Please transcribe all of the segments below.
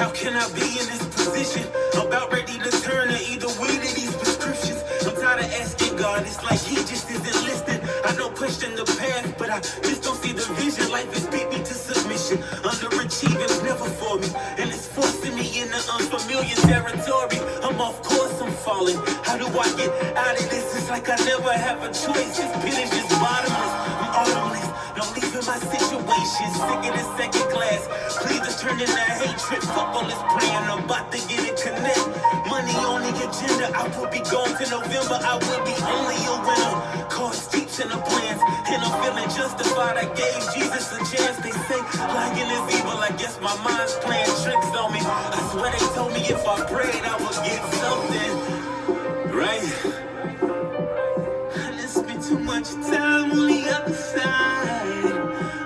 How can I be in this position? About ready to turn to either way to these prescriptions. I'm tired of asking God, it's like he just isn't listening. I don't question the path, but I just don't see the vision. Life has beat me to submission. Underachieving's never for me, and it's forcing me into unfamiliar territory. I'm off course, I'm falling. How do I get out of this? It's like I never have a choice. This pit is just bottomless. I'm autumnless. Don't leave in my situation. Sick of this second class. Please just turn into hatred. Fuck all this praying. I'm about to get it connect. Money on the agenda. I will be gone to November. I will be only a winner. Cause deep in the plans. And I'm feeling justified. I gave Jesus a chance. They say lying is evil. I guess my mind's playing tricks on me. I swear they told me if I prayed I would get something. Right? I just spent too much time on the other side.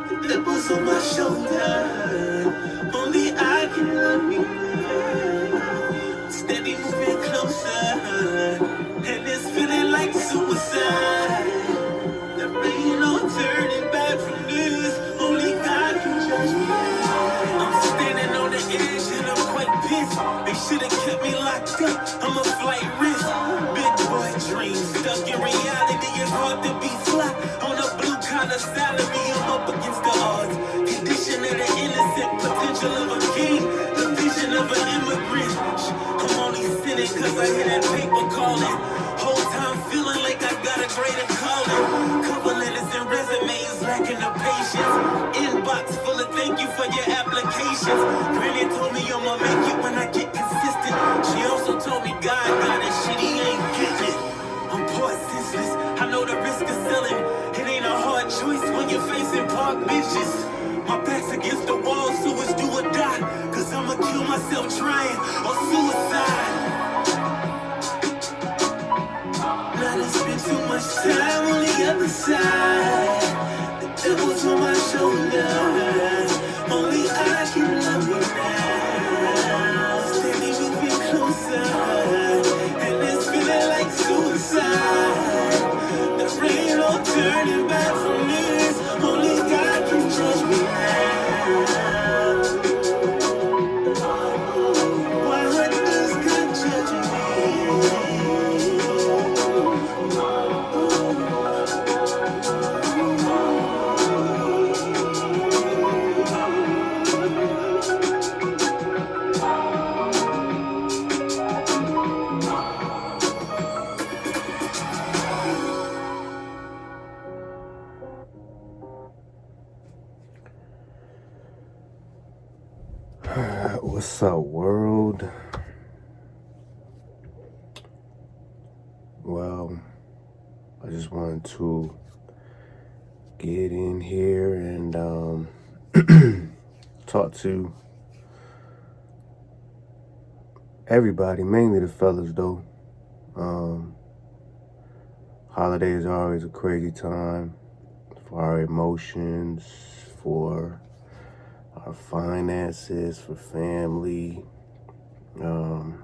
The devil's on my shoulder. Only I can love me now. Steady moving closer. And it's feeling like suicide. There ain't no turning back from this. Only God can judge me now. I'm standing on the edge and I'm quite pissed. They should've kept me locked up. I'm a flight risk. Big boy dreams. Stuck in reality. It's hard to be fly. On a blue collar salary. I'm up against the odds. Condition of the innocent. Potential of a king. The vision of an immigrant. I'm only sinning cause I hear that paper calling. Whole time feeling like I got a greater calling. Cover letters and resumes lacking the patience. Inbox full of thank you for your applications. Granny told me I'ma make it when I get consistent. She also told me God got it, shit he ain't getting it. I'm poor senseless, I know the risk of selling. It ain't a hard choice when you're facing park bitches. My back's against the wall, so it's do or die. Cause I'ma kill myself trying, or suicide. Now I spend too much time on the other side. The devil's on my shoulder. Only I can love you now. Steady moving closer. And it's feeling like suicide. There ain't no turning back from this. Only God can judge me now. Why does God judge me? What's up, world? Well, I just wanted to get in here and talk to everybody, mainly the fellas though. Holidays are always a crazy time for our emotions, for our finances, for family. And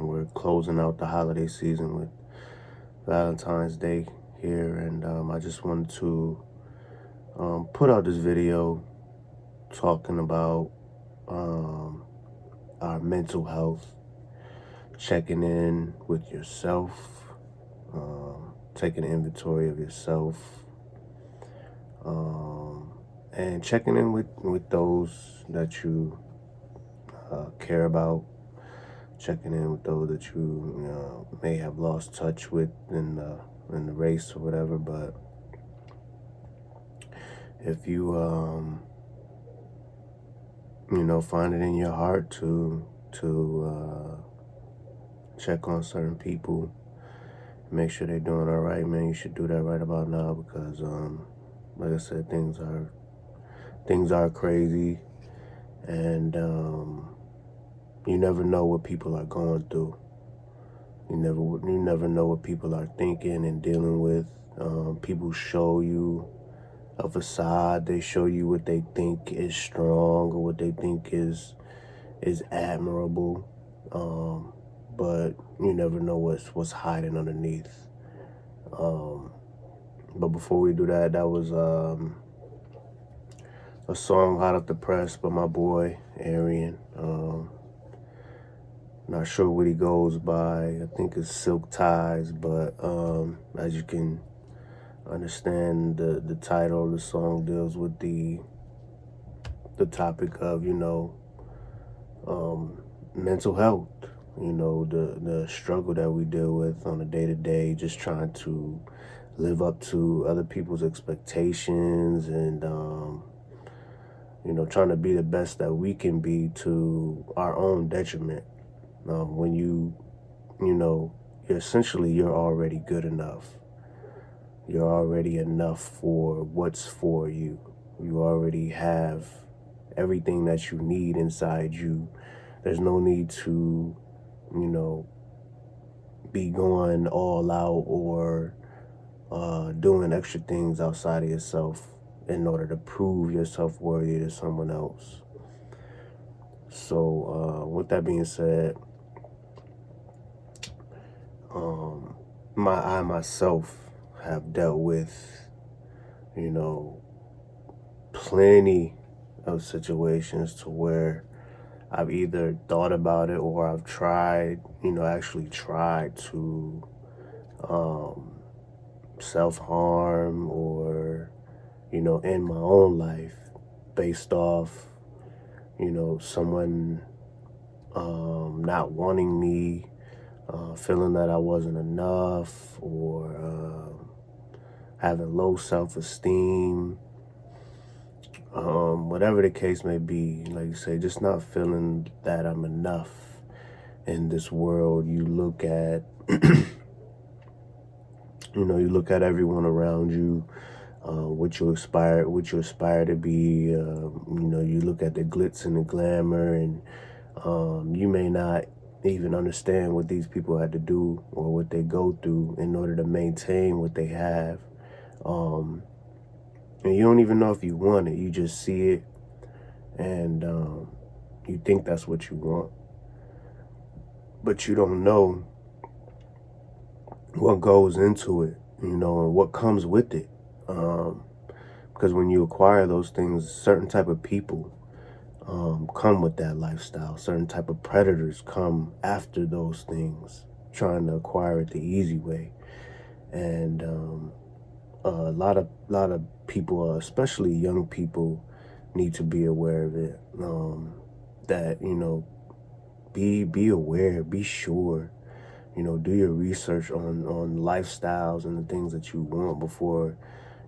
we're closing out the holiday season with Valentine's Day here, and I just wanted to put out this video talking about our mental health, checking in with yourself, taking an inventory of yourself, and checking in with those that you care about, checking in with those that you may have lost touch with in the race or whatever. But if you find it in your heart to check on certain people, make sure they're doing all right, man, you should do that right about now, because like I said, things are crazy, and you never know what people are going through. You never know what people are thinking and dealing with. People show you a facade. They show you what they think is strong or what they think is admirable. But you never know what's hiding underneath. But before we do that, that was a song hot off the press by my boy Arian. Not sure what he goes by. I think it's Silk Ties, but as you can understand, the title of the song deals with the topic of, mental health. The struggle that we deal with on a day-to-day, just trying to live up to other people's expectations and trying to be the best that we can be to our own detriment. When you're already good enough. You're already enough for what's for you. You already have everything that you need inside you. There's no need to, be going all out or doing extra things outside of yourself in order to prove yourself worthy to someone else. So with that being said, I myself have dealt with, plenty of situations to where I've either thought about it or I've tried, actually tried to self-harm or, end my own life based off, someone not wanting me, feeling that I wasn't enough, or having low self-esteem, whatever the case may be. Like you say, just not feeling that I'm enough in this world. You look at you look at everyone around you, what you aspire to be. You look at the glitz and the glamour, and you may not even understand what these people had to do or what they go through in order to maintain what they have. And you don't even know if you want it. You just see it, and you think that's what you want. But you don't know what goes into it, and what comes with it. Because when you acquire those things, certain type of people come with that lifestyle. Certain type of predators come after those things, trying to acquire it the easy way. And a lot of people, especially young people, need to be aware of it. That be aware, be sure. Do your research on lifestyles and the things that you want before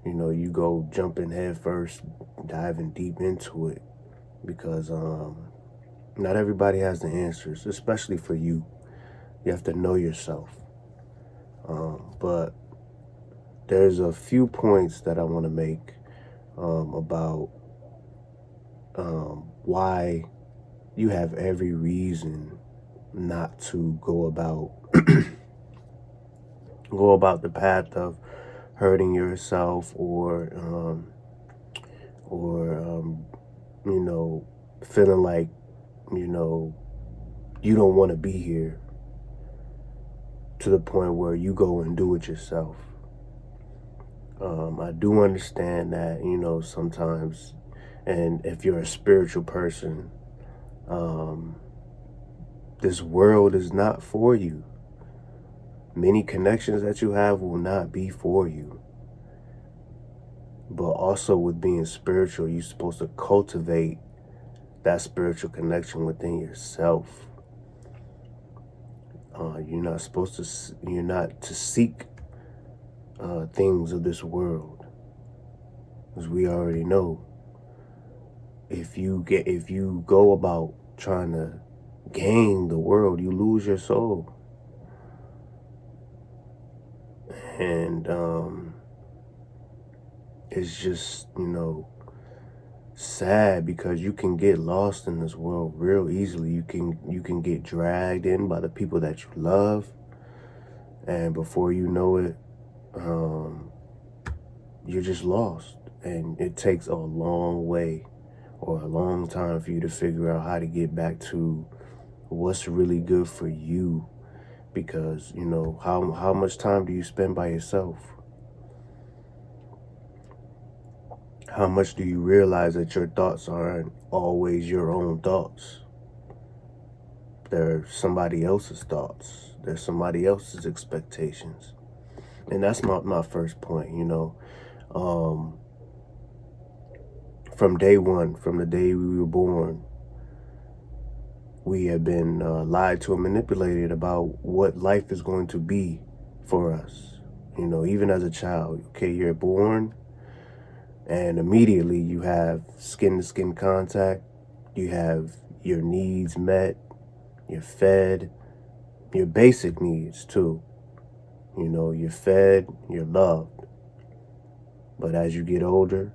you go jumping head first, diving deep into it, because not everybody has the answers, especially for you. You have to know yourself. But there's a few points that I want to make about why you have every reason not to go about the path of hurting yourself or feeling like you don't want to be here, to the point where you go and do it yourself. I do understand that sometimes, and if you're a spiritual person, this world is not for you. Many connections that you have will not be for you. But also with being spiritual, you're supposed to cultivate that spiritual connection within yourself. You're not to seek things of this world. As we already know, if you go about trying to gain the world, you lose your soul. And it's just sad, because you can get lost in this world real easily. You can get dragged in by the people that you love, and before you know it, you're just lost. And it takes a long way or a long time for you to figure out how to get back to what's really good for you. Because how much time do you spend by yourself? How much do you realize that your thoughts aren't always your own thoughts? They're somebody else's thoughts. They're somebody else's expectations. And that's my first point, from day one, from the day we were born, we have been lied to and manipulated about what life is going to be for us. Even as a child, okay, you're born and immediately you have skin-to-skin contact. You have your needs met, you're fed, your basic needs too. You're fed, you're loved. But as you get older,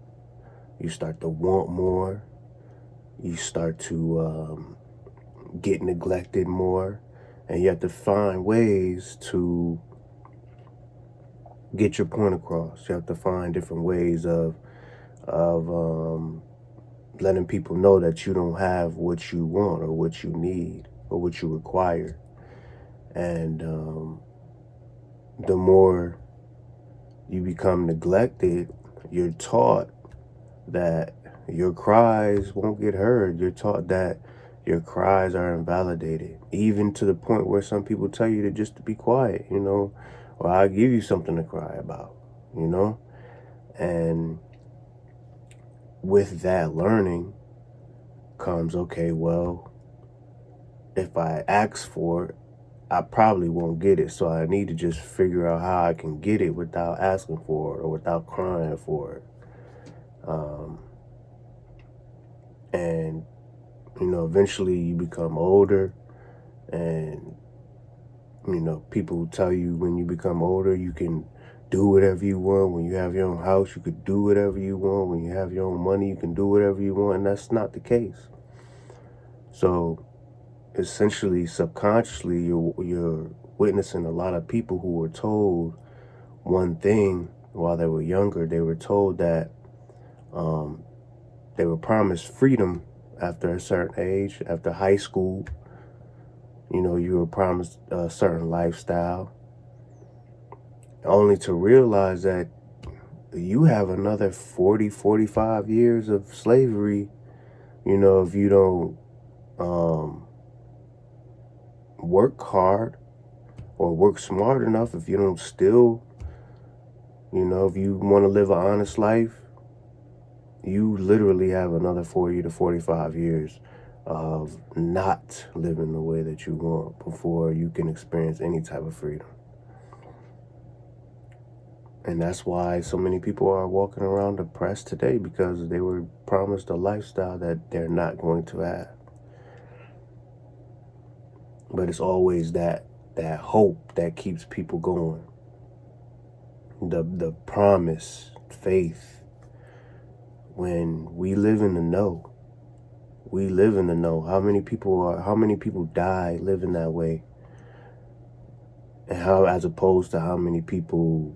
you start to want more. You start to get neglected more. And you have to find ways to get your point across. You have to find different ways of letting people know that you don't have what you want or what you need or what you require. And the more you become neglected, you're taught that your cries won't get heard. You're taught that your cries are invalidated, even to the point where some people tell you to just to be quiet, or I'll give you something to cry about, and with that learning comes, okay, well, if I ask for it, I probably won't get it. So I need to just figure out how I can get it without asking for it or without crying for it. And, eventually you become older and, people tell you when you become older, you can do whatever you want. When you have your own house, you could do whatever you want. When you have your own money, you can do whatever you want. And that's not the case. So essentially, subconsciously, you're witnessing a lot of people who were told one thing while they were younger. They were told that they were promised freedom after a certain age, after high school. You were promised a certain lifestyle, only to realize that you have another 40, 45 years of slavery, if you don't work hard or work smart enough, if you don't steal, if you want to live an honest life, you literally have another 40 to 45 years of not living the way that you want before you can experience any type of freedom. And that's why so many people are walking around depressed today, because they were promised a lifestyle that they're not going to have. But it's always that hope that keeps people going. The promise, faith. When we live in the know, we live in the know. How many people die living that way? And as opposed to how many people,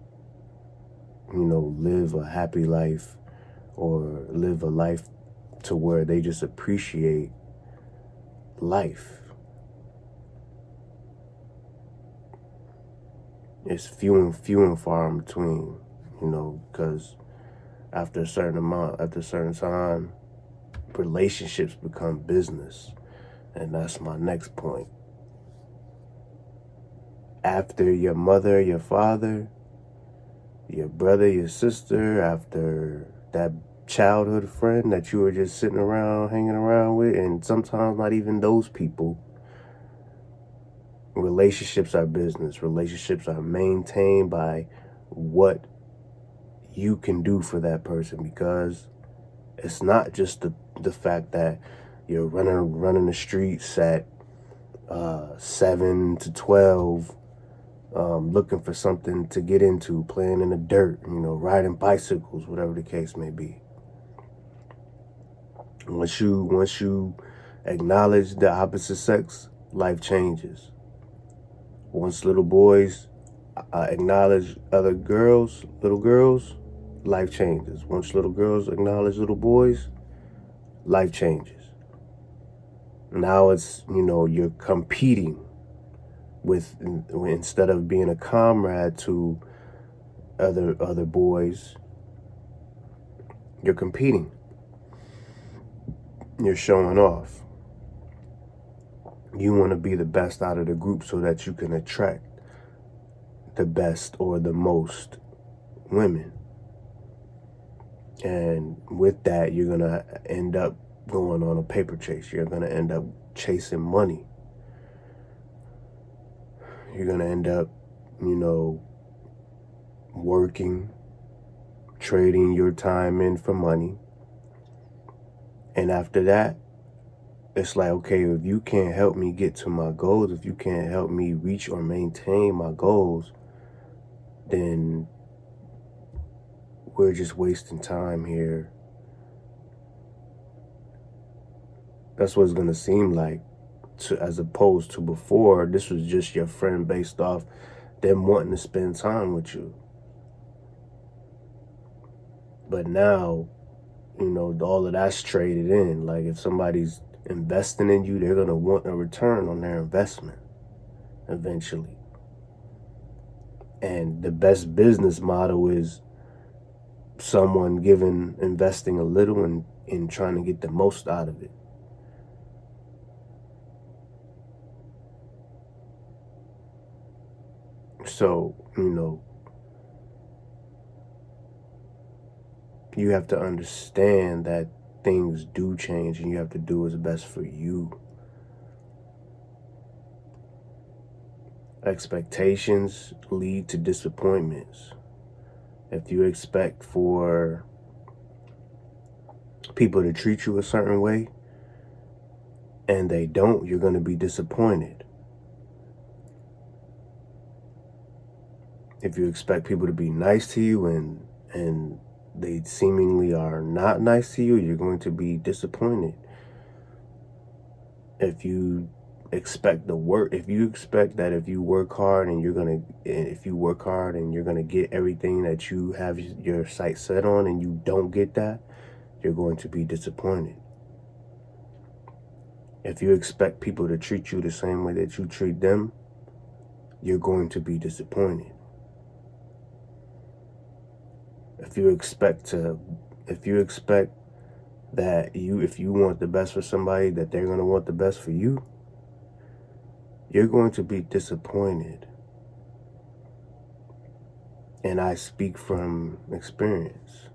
live a happy life or live a life to where they just appreciate life. It's few and far in between, because after a certain time, relationships become business. And that's my next point. After your mother, your father, your brother, your sister, after that childhood friend that you were just sitting around, hanging around with, and sometimes not even those people, relationships are business. Relationships are maintained by what you can do for that person, because it's not just the fact that you're running the streets at 7 to 12, looking for something to get into, playing in the dirt, riding bicycles, whatever the case may be. Once you acknowledge the opposite sex, life changes. Once little boys acknowledge other little girls, life changes. Once little girls acknowledge little boys, life changes. Now it's, you're competing with, instead of being a comrade to other boys, You're competing. You're showing off. You want to be the best out of the group so that you can attract the best or the most women. And with that, you're going to end up going on a paper chase. You're going to end up chasing money. You're going to end up, working, trading your time in for money. And after that, it's like, okay, if you can't help me get to my goals, if you can't help me reach or maintain my goals, then we're just wasting time here. That's what it's going to seem like, as opposed to before. This was just your friend based off them wanting to spend time with you. But now, all of that's traded in. Like, if somebody's investing in you, they're going to want a return on their investment eventually. And the best business model is someone investing a little and trying to get the most out of it. So, you have to understand that things do change and you have to do what's best for you. Expectations lead to disappointments. If you expect for people to treat you a certain way and they don't, you're going to be disappointed. If you expect people to be nice to you and they seemingly are not nice to you, you're going to be disappointed. If you expect that if you work hard and you're gonna get everything that you have your sights set on, and you don't get that, you're going to be disappointed. If you expect people to treat you the same way that you treat them, you're going to be disappointed. If you expect that if you want the best for somebody, that they're going to want the best for you, you're going to be disappointed. And I speak from experience,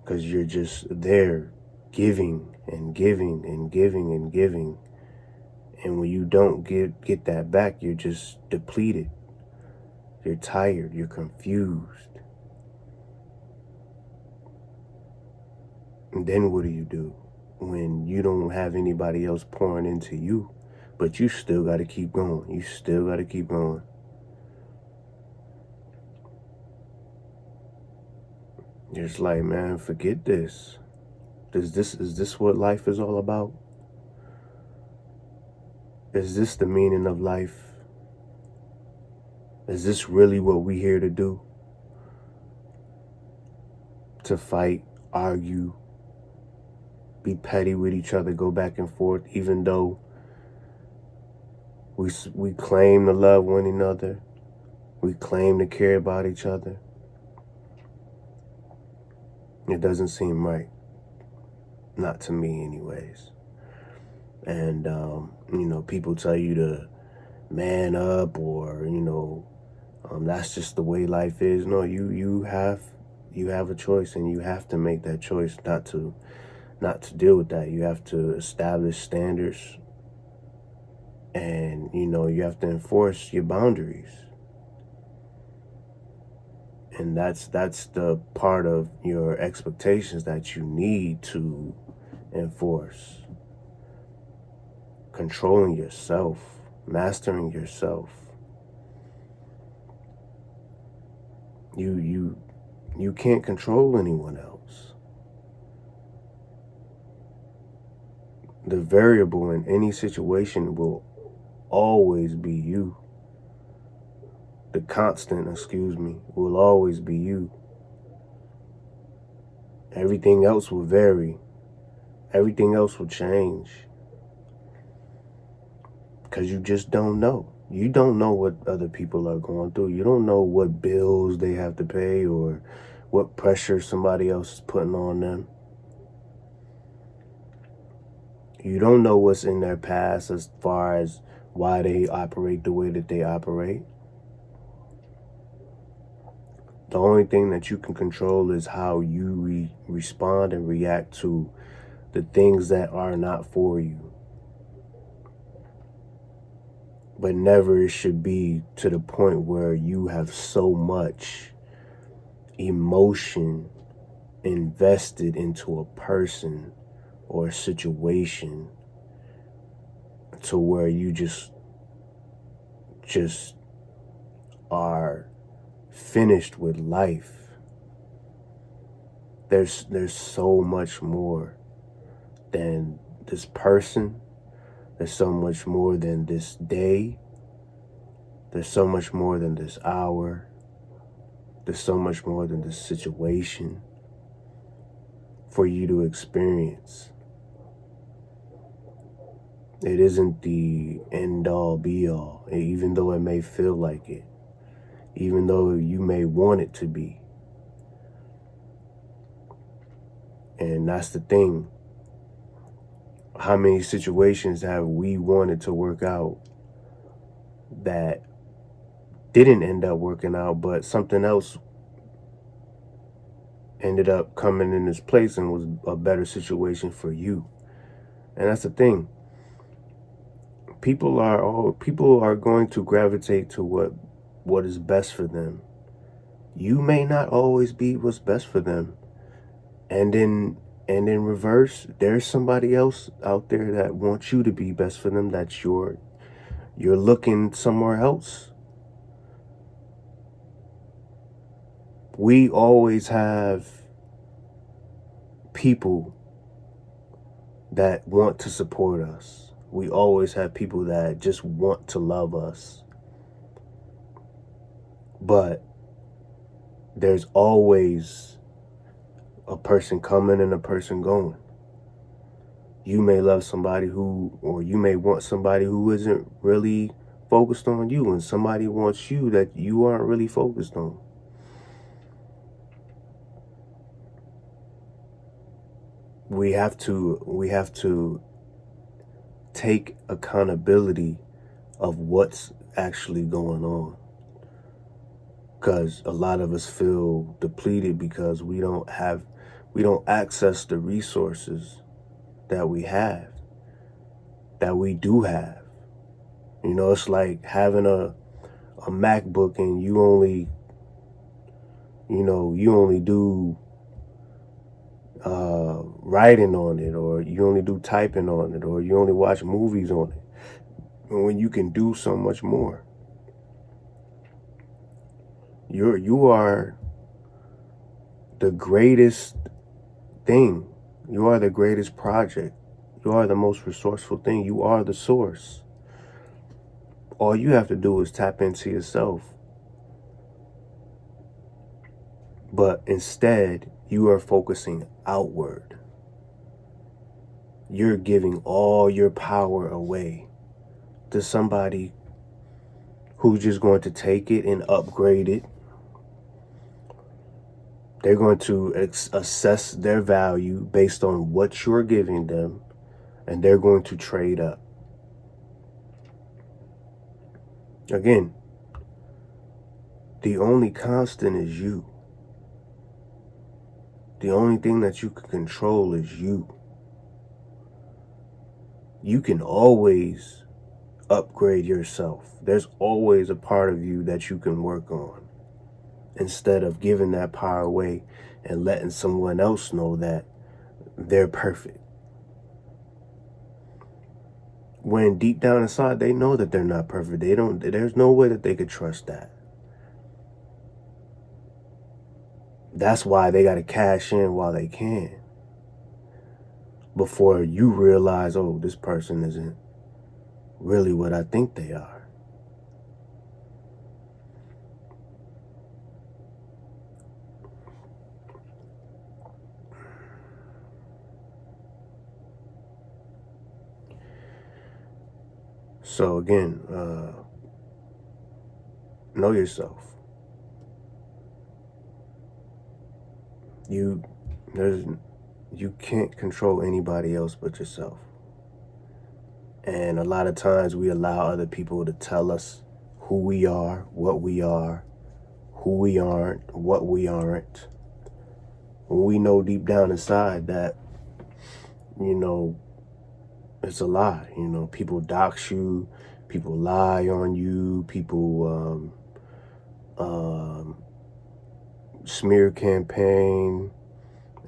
because you're just there giving and giving and giving and giving. And when you don't get that back, you're just depleted. You're tired. You're confused. And then what do you do when you don't have anybody else pouring into you, but you still got to keep going? You still got to keep going. You're just like, man, forget this. Is this what life is all about? Is this the meaning of life? Is this really what we here to do? To fight, argue, be petty with each other, go back and forth, even though we claim to love one another, we claim to care about each other. It doesn't seem right. Not to me anyways. And, people tell you to man up, or, that's just the way life is. No, you have a choice, and you have to make that choice not to deal with that. You have to establish standards, and, you have to enforce your boundaries. And that's the part of your expectations that you need to enforce. Controlling yourself, mastering yourself. You can't control anyone else. The variable in any situation will always be you. The constant, will always be you. Everything else will vary. Everything else will change. Because you just don't know. You don't know what other people are going through. You don't know what bills they have to pay, or what pressure somebody else is putting on them. You don't know what's in their past as far as why they operate the way that they operate. The only thing that you can control is how you respond and react to the things that are not for you. But never it should be to the point where you have so much emotion invested into a person or a situation to where you just are finished with life. There's so much more than this person. There's so much more than this day. There's so much more than this hour. There's so much more than this situation for you to experience. It isn't the end all be all, even though it may feel like it, even though you may want it to be. And that's the thing. How many situations have we wanted to work out that didn't end up working out, but something else ended up coming in its place and was a better situation for you? And that's the thing. People are going to gravitate to what is best for them. You may not always be what's best for them. And in reverse, there's somebody else out there that wants you to be best for them, that you're looking somewhere else. We always have people that want to support us. We always have people that just want to love us. But there's always a person coming and a person going. You may love somebody or you may want somebody who isn't really focused on you, and somebody wants you that you aren't really focused on. We have to take accountability of what's actually going on. Because a lot of us feel depleted because we don't access the resources that we do have. You know, it's like having a MacBook and you only do writing on it, or you only do typing on it, or you only watch movies on it, when you can do so much more. You are the greatest thing. You are the greatest project. You are the most resourceful thing. You are the source. All you have to do is tap into yourself. But instead, you are focusing outward. You're giving all your power away to somebody who's just going to take it and upgrade it. They're going to assess their value based on what you're giving them, and they're going to trade up. Again, the only constant is you. The only thing that you can control is you. You can always upgrade yourself. There's always a part of you that you can work on, instead of giving that power away and letting someone else know that they're perfect, when deep down inside they know that they're not perfect. There's no way that they could trust that. That's why they got to cash in while they can, before you realize, oh, this person isn't really what I think they are. So again, know yourself. You can't control anybody else but yourself. And a lot of times we allow other people to tell us who we are, what we are, who we aren't, what we aren't. When we know deep down inside that, it's a lie. People dox you, people lie on you, people smear campaign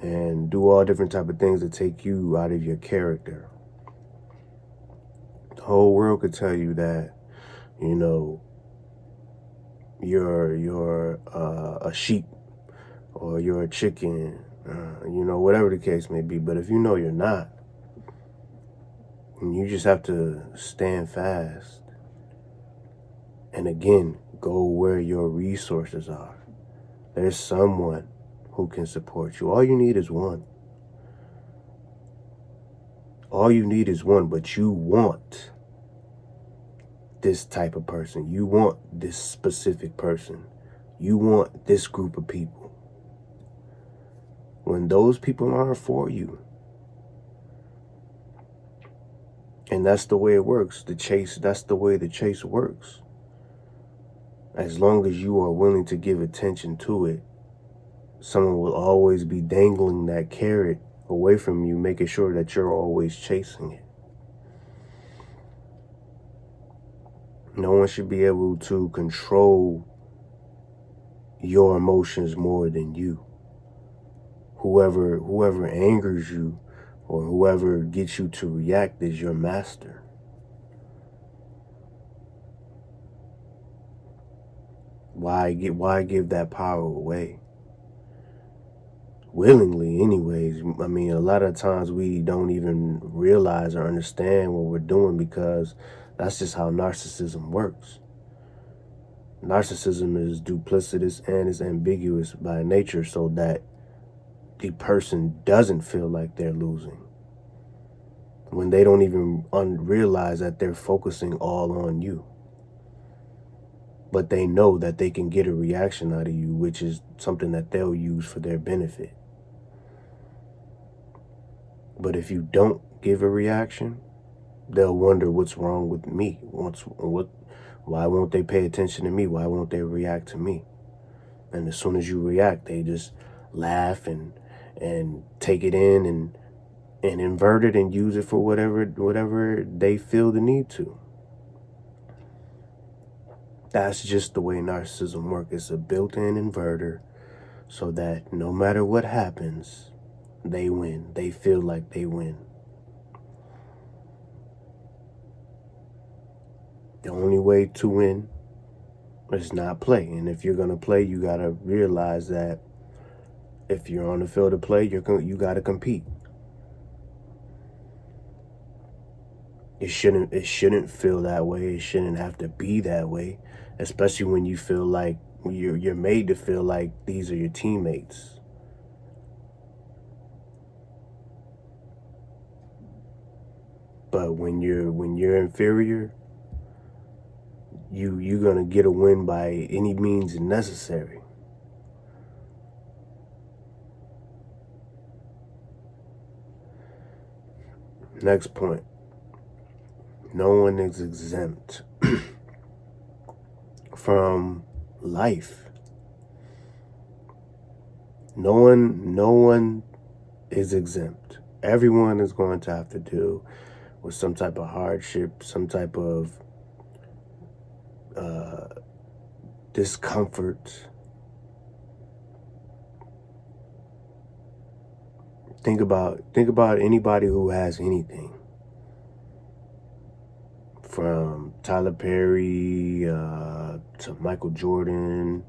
and do all different type of things to take you out of your character. The whole world could tell you that, you're a sheep or you're a chicken, whatever the case may be. But if you know you're not, you just have to stand fast. And again, go where your resources are. There's someone who can support you. All you need is one. All you need is one, but you want this type of person. You want this specific person. You want this group of people. When those people aren't for you, and that's the way it works, that's the way the chase works. As long as you are willing to give attention to it, someone will always be dangling that carrot away from you, making sure that you're always chasing it. No one should be able to control your emotions more than you. Whoever angers you or whoever gets you to react is your master. Why give that power away? Willingly, anyways. I mean, a lot of times we don't even realize or understand what we're doing because that's just how narcissism works. Narcissism is duplicitous and is ambiguous by nature so that the person doesn't feel like they're losing. When they don't even realize that they're focusing all on you. But they know that they can get a reaction out of you, which is something that they'll use for their benefit. But if you don't give a reaction, they'll wonder what's wrong with me. Why won't they pay attention to me? Why won't they react to me? And as soon as you react, they just laugh and take it in and invert it and use it for whatever they feel the need to. That's just the way narcissism works. It's a built-in inverter so that no matter what happens, they win. They feel like they win. The only way to win is not play. And if you're going to play, you got to realize that if you're on the field to play, you got to compete. It shouldn't feel that way. It shouldn't have to be that way, especially when you feel like you're made to feel like these are your teammates. But when you're inferior, you're gonna get a win by any means necessary. Next point. No one is exempt from life. No one is exempt. Everyone is going to have to deal with some type of hardship, some type of discomfort. Think about anybody who has anything. From Tyler Perry to Michael Jordan,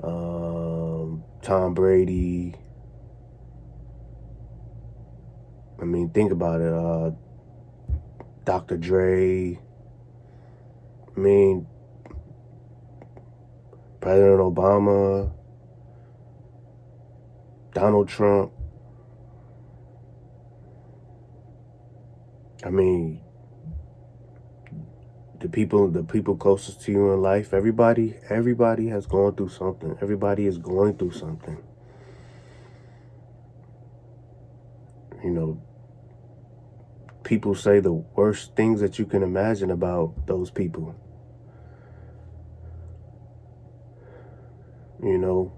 Tom Brady. I mean, think about it. Dr. Dre. I mean, President Obama, Donald Trump. I mean, the people closest to you in life, everybody has gone through something. Everybody is going through something. You know, people say the worst things that you can imagine about those people. You know,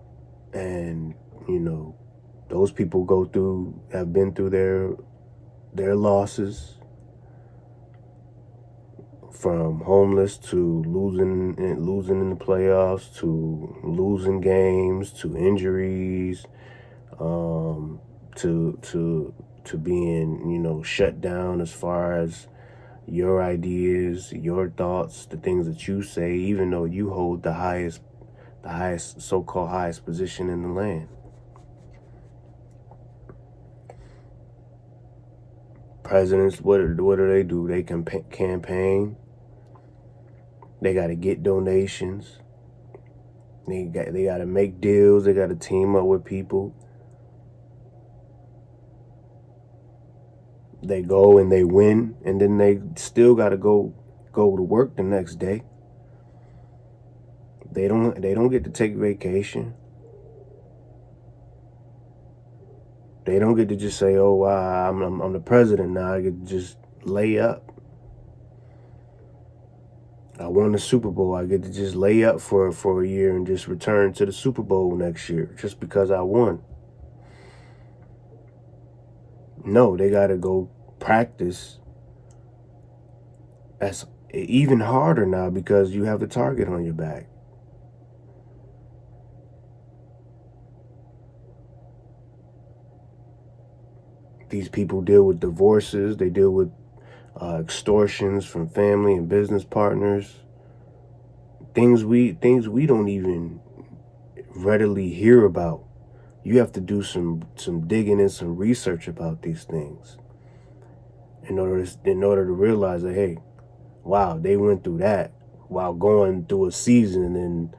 and, you know, those people have been through their losses, from homeless to losing in the playoffs, to losing games, to injuries, to being, you know, shut down as far as your ideas, your thoughts, the things that you say, even though you hold the highest so-called highest position in the land. Presidents, what do? They campaign. They got to get donations. They got to make deals. They got to team up with people. They go and they win, and then they still got to go to work the next day. They don't get to take vacation. They don't get to just say, "Oh, wow, I'm the president now. I get to just lay up. I won the Super Bowl. I get to just lay up for a year and just return to the Super Bowl next year just because I won." No, they got to go practice. That's even harder now because you have the target on your back. These people deal with divorces. They deal with extortions from family and business partners. Things we don't even readily hear about. You have to do some digging and some research about these things in order to realize that, hey, wow, they went through that while going through a season, and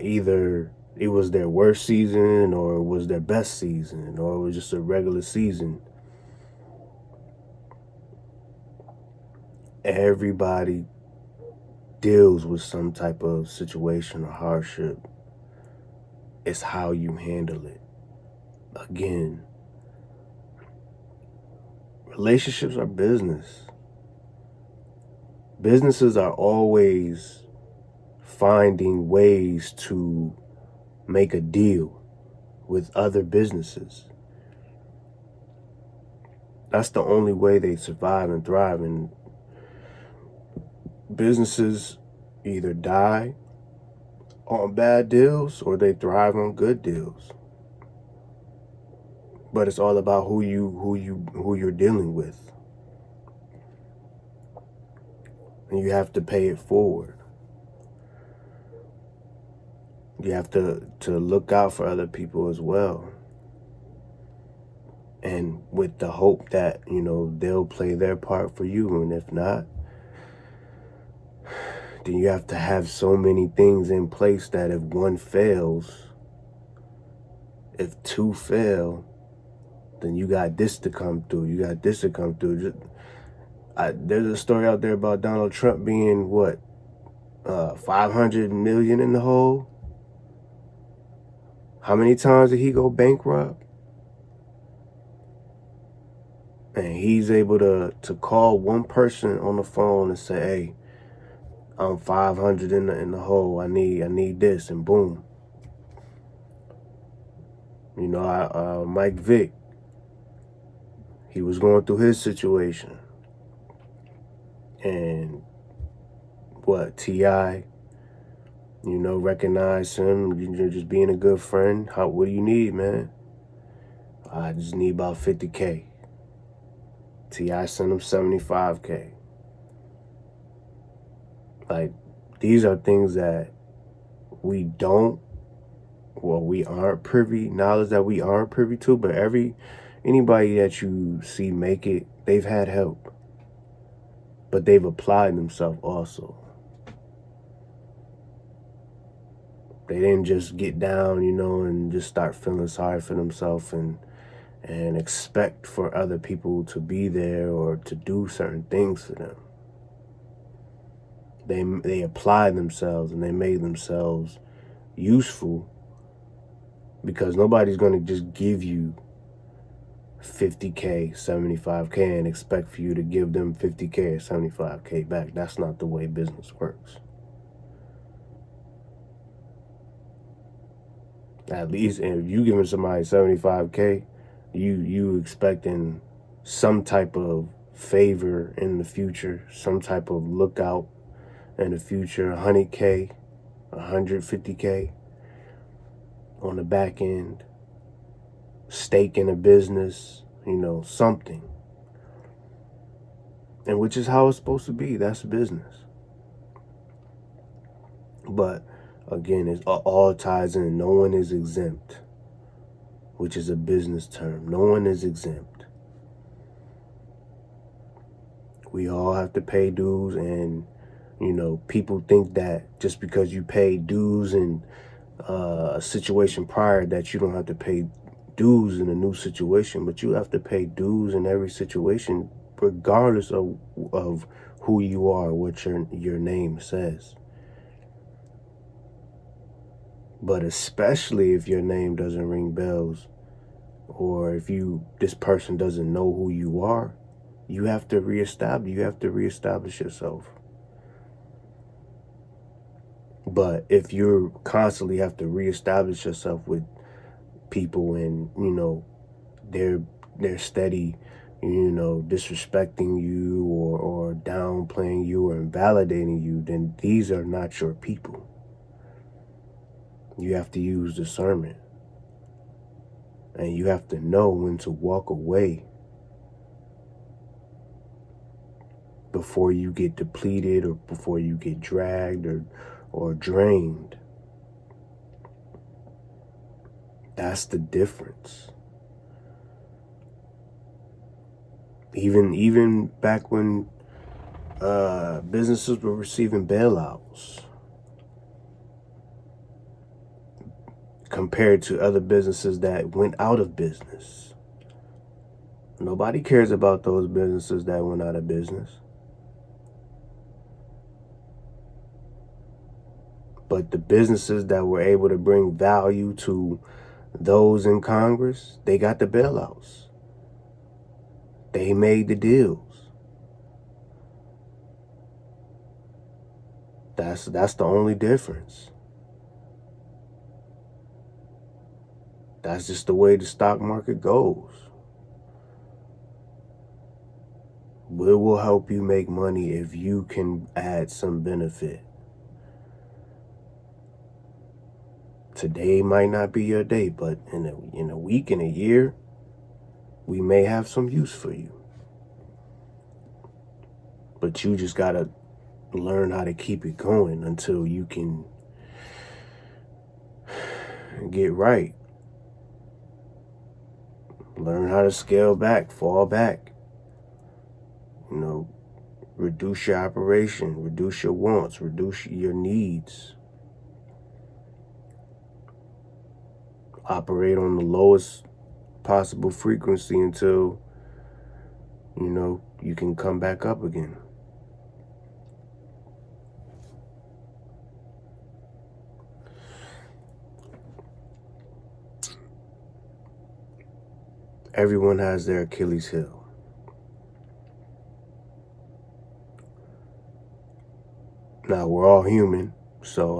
either it was their worst season, or it was their best season, or it was just a regular season. Everybody deals with some type of situation or hardship. It's how you handle it. Again, relationships are business. Businesses are always finding ways to make a deal with other businesses. That's the only way they survive and thrive. And businesses either die on bad deals or they thrive on good deals. But it's all about who you're dealing with. And you have to pay it forward. You have to look out for other people as well. And with the hope that, you know, they'll play their part for you. And if not, then you have to have so many things in place that if one fails, if two fail, then you got this to come through. You got this to come through. There's a story out there about Donald Trump being, 500 million in the hole? How many times did he go bankrupt? And he's able to call one person on the phone and say, "Hey, I'm 500 in the hole. I need this," and boom. You know, Mike Vick, he was going through his situation, and T.I., you know, recognized him. You're just being a good friend. What do you need, man? I just need about 50K. T.I. sent him 75K. Like, these are things that we aren't privy, knowledge that we aren't privy to, but anybody that you see make it, they've had help. But they've applied themselves also. They didn't just get down, you know, and just start feeling sorry for themselves and expect for other people to be there or to do certain things for them. They applied themselves and they made themselves useful, because nobody's going to just give you 50K, 75K and expect for you to give them 50K or 75K back. That's not the way business works. At least if you giving somebody 75K, you expecting some type of favor in the future, some type of lookout in the future, 100K, 150K on the back end, stake in a business, something. And which is how it's supposed to be. That's business. But again, it all ties in. No one is exempt, which is a business term. No one is exempt. We all have to pay dues, and people think that just because you pay dues in a situation prior that you don't have to pay dues in a new situation, but you have to pay dues in every situation regardless of who you are, what your name says. But especially if your name doesn't ring bells, or if this person doesn't know who you are, you have to reestablish yourself. But if you constantly have to reestablish yourself with people and they're steady disrespecting you or downplaying you or invalidating you, then these are not your people. You have to use discernment, and you have to know when to walk away before you get depleted or before you get dragged or drained. That's the difference. Even back when businesses were receiving bailouts compared to other businesses that went out of business. Nobody cares about those businesses that went out of business. But the businesses that were able to bring value to those in Congress, they got the bailouts. They made the deals. That's the only difference. That's just the way the stock market goes. It will help you make money if you can add some benefit. Today might not be your day, but in a week, in a year, we may have some use for you. But you just gotta learn how to keep it going until you can get right. Learn how to scale back, fall back. Reduce your operation, reduce your wants, reduce your needs. Operate on the lowest possible frequency until, you can come back up again. Everyone has their Achilles heel. Now, we're all human, so,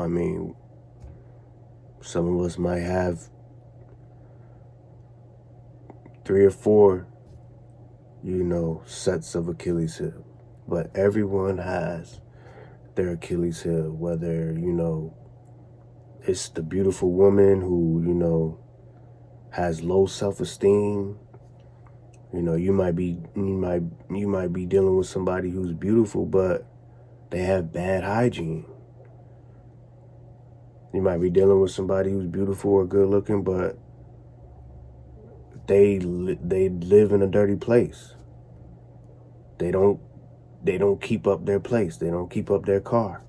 some of us might have 3 or 4, sets of Achilles heel. But everyone has their Achilles heel, whether, it's the beautiful woman who, has low self-esteem. You might be dealing with somebody who's beautiful, but they have bad hygiene. You might be dealing with somebody who's beautiful or good looking, but they live in a dirty place. They don't keep up their place. They don't keep up their car.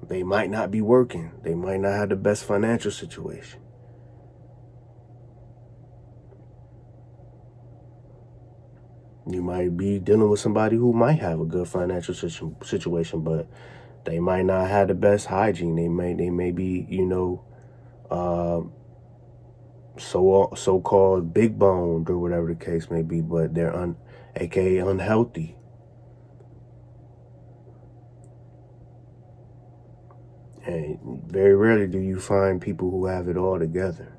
They might not be working. They might not have the best financial situation. You might be dealing with somebody who might have a good financial situation, but they might not have the best hygiene. They may be, so-called big boned or whatever the case may be, but they're aka unhealthy. And very rarely do you find people who have it all together.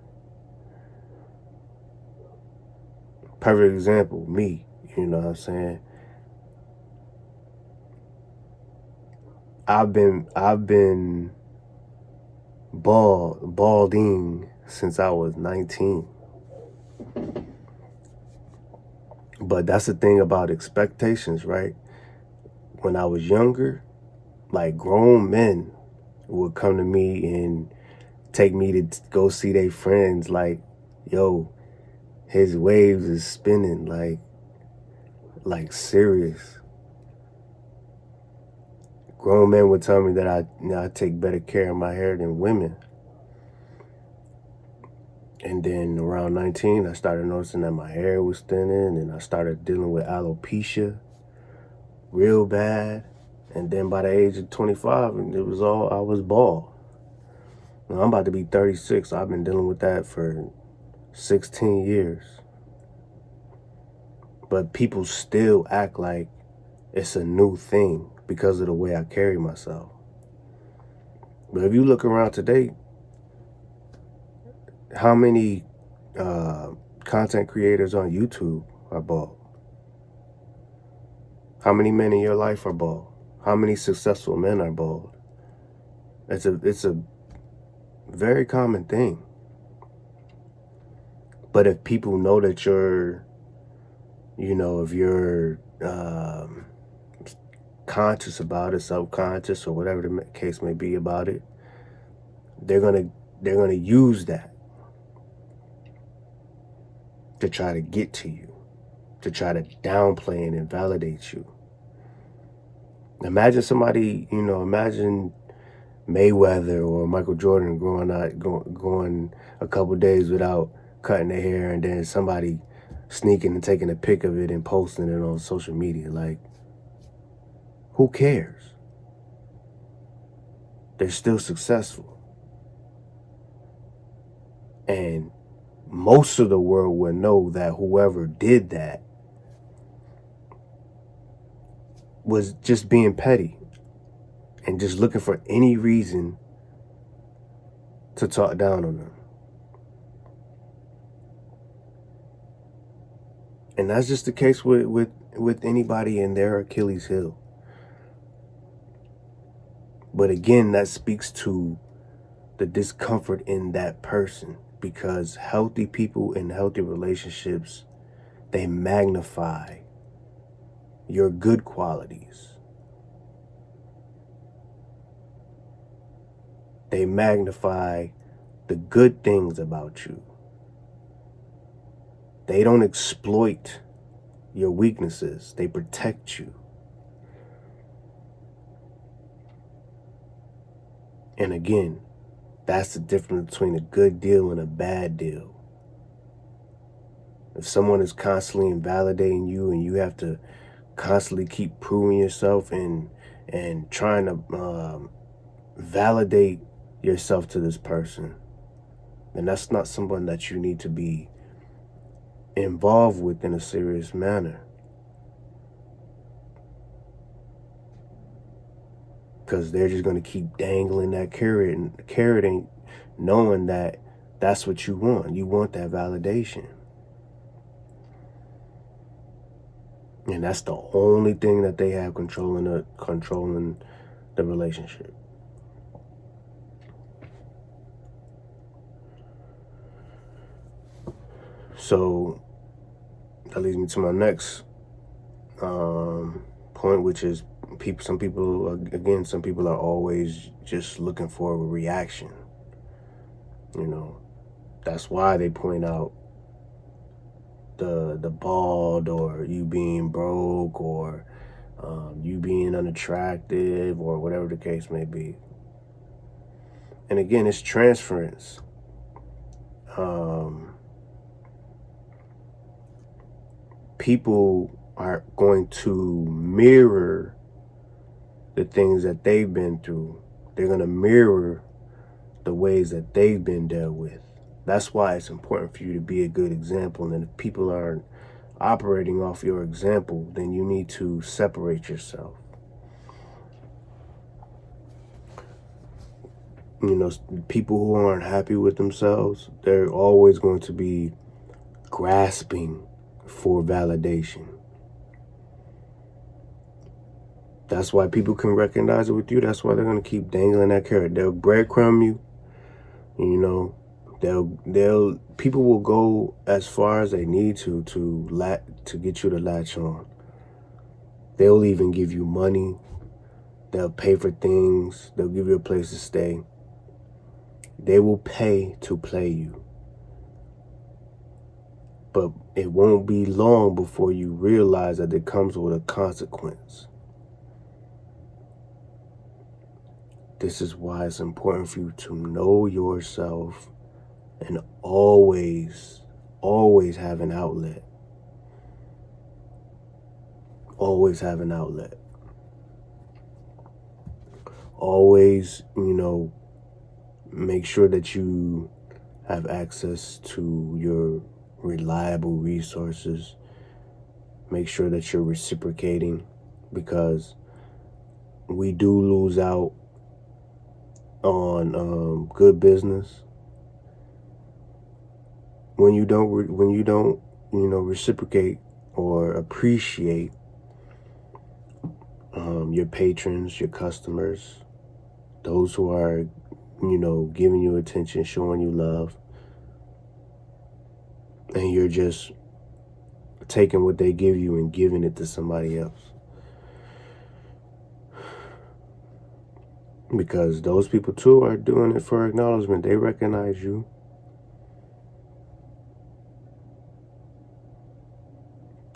Perfect example, me, you know what I'm saying? I've been balding since I was 19. But that's the thing about expectations, right? When I was younger, like grown men would come to me and take me to go see their friends, like, yo, his waves is spinning, like serious. Grown men would tell me that I take better care of my hair than women. And then around 19, I started noticing that my hair was thinning, and I started dealing with alopecia real bad. And then by the age of 25, I was bald. Now, I'm about to be 36. So I've been dealing with that for 16 years. But people still act like it's a new thing because of the way I carry myself. But if you look around today, how many content creators on YouTube are bald? How many men in your life are bald? How many successful men are bald? It's a very common thing. But if people know that you're, if you're conscious about it, self-conscious, or whatever the case may be about it, they're gonna use that to try to get to you, to try to downplay and invalidate you. Imagine somebody, imagine Mayweather or Michael Jordan going a couple days without cutting their hair, and then somebody sneaking and taking a pic of it and posting it on social media. Like, who cares? They're still successful. And most of the world will know that whoever did that was just being petty and just looking for any reason to talk down on them. And that's just the case with anybody in their Achilles heel. But again, that speaks to the discomfort in that person, because healthy people in healthy relationships, they magnify your good qualities. They magnify the good things about you. They don't exploit your weaknesses. They protect you. And again, that's the difference between a good deal and a bad deal. If someone is constantly invalidating you and you have to constantly keep proving yourself and trying to validate yourself to this person, then that's not someone that you need to be involved with in a serious manner. Because they're just going to keep dangling that carrot ain't knowing that that's what you want. You want that validation. And that's the only thing that they have controlling the relationship. So that leads me to my next point, which is some people are always just looking for a reaction. That's why they point out the bald, or you being broke, or you being unattractive, or whatever the case may be. And again, it's transference. People are going to mirror the things that they've been through. They're going to mirror the ways that they've been dealt with. That's why it's important for you to be a good example. And if people aren't operating off your example, then you need to separate yourself. People who aren't happy with themselves, they're always going to be grasping for validation. That's why people can recognize it with you. That's why they're going to keep dangling that carrot. They'll breadcrumb you. People will go as far as they need to get you to latch on. They'll even give you money. They'll pay for things. They'll give you a place to stay. They will pay to play you. But it won't be long before you realize that it comes with a consequence. This is why it's important for you to know yourself and always have an outlet. Always have an outlet. Always, make sure that you have access to your reliable resources. Make sure that you're reciprocating, because we do lose out on good business when you don't reciprocate or appreciate your patrons, your customers, those who are giving you attention, showing you love, and you're just taking what they give you and giving it to somebody else. Because those people too are doing it for acknowledgement. They recognize you.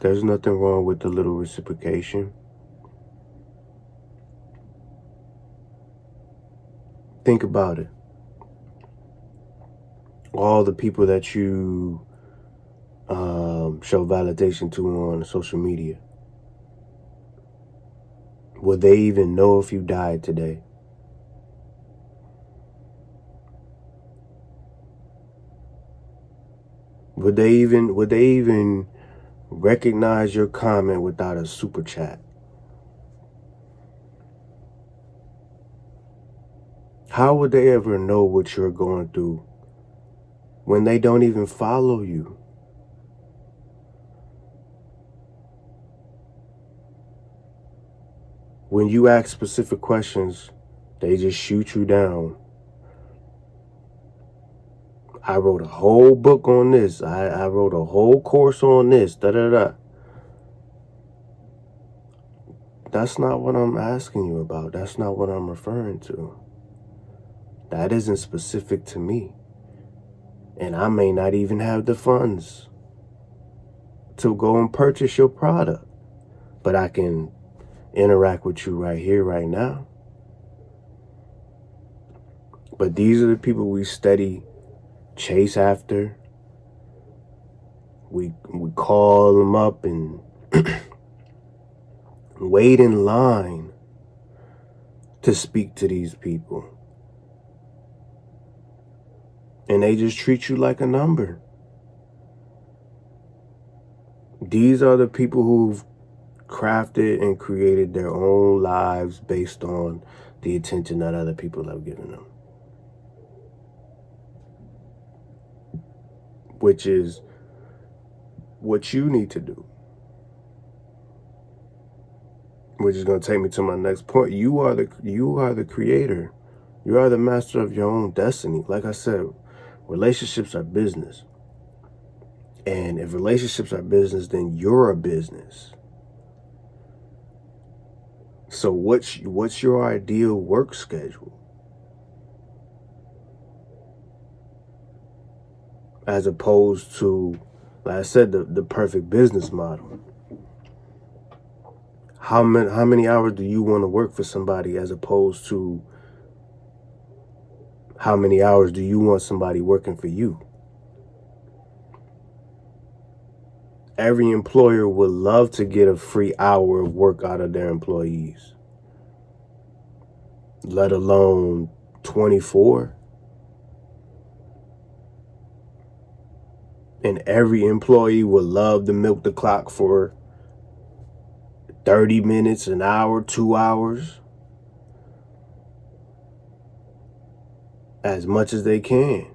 There's nothing wrong with the little reciprocation. Think about it. All the people that you show validation to on social media, would they even know if you died today? Would they even recognize your comment without a super chat? How would they ever know what you're going through when they don't even follow you? When you ask specific questions, they just shoot you down. I wrote a whole book on this. I wrote a whole course on this. That's not what I'm asking you about. That's not what I'm referring to. That isn't specific to me. And I may not even have the funds to go and purchase your product. But I can interact with you right here, right now. But these are the people we steady chase after. We call them up and wait in line to speak to these people. And they just treat you like a number. These are the people who've crafted and created their own lives based on the attention that other people have given them. Which is what you need to do. Which is going to take me to my next point. You are the creator. You are the master of your own destiny. Like I said, relationships are business. And if relationships are business, then you're a business. So what's your ideal work schedule? As opposed to, like I said, the perfect business model. How many hours do you want to work for somebody, as opposed to how many hours do you want somebody working for you? Every employer would love to get a free hour of work out of their employees, let alone 24. And every employee would love to milk the clock for 30 minutes, an hour, 2 hours, as much as they can.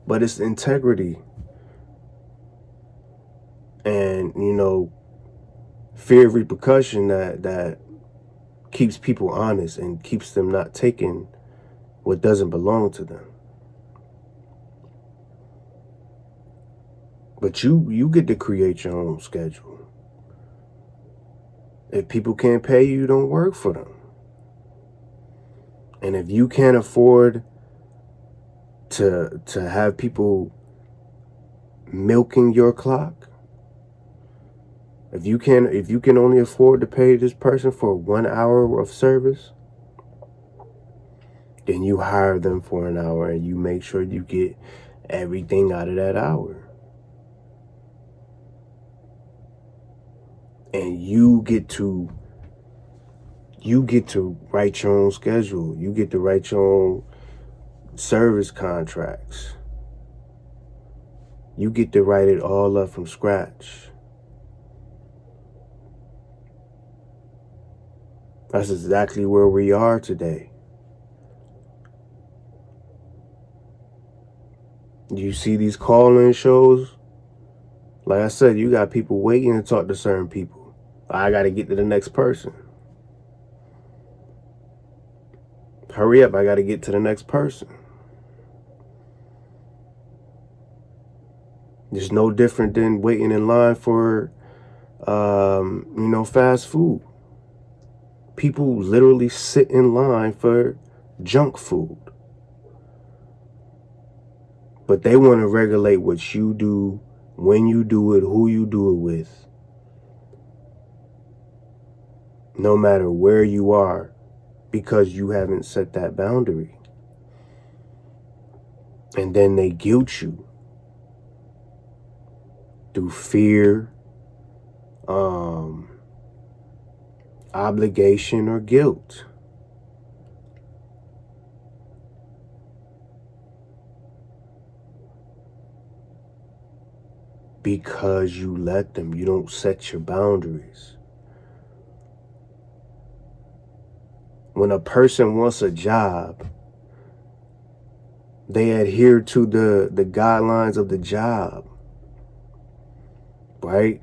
But it's integrity and, fear of repercussion that keeps people honest and keeps them not taking what doesn't belong to them. But you get to create your own schedule. If people can't pay you, you don't work for them. And if you can't afford to have people milking your clock, if you can only afford to pay this person for 1 hour of service, then you hire them for an hour and you make sure you get everything out of that hour. And you get to write your own schedule. You get to write your own service contracts. You get to write it all up from scratch. That's exactly where we are today. You see these call-in shows? Like I said, you got people waiting to talk to certain people. I got to get to the next person. Hurry up, I got to get to the next person. It's no different than waiting in line for, fast food. People literally sit in line for junk food. But they want to regulate what you do, when you do it, who you do it with. No matter where you are, because you haven't set that boundary. And then they guilt you through fear, obligation, or guilt. Because you let them. You don't set your boundaries. When a person wants a job, they adhere to the guidelines of the job, right?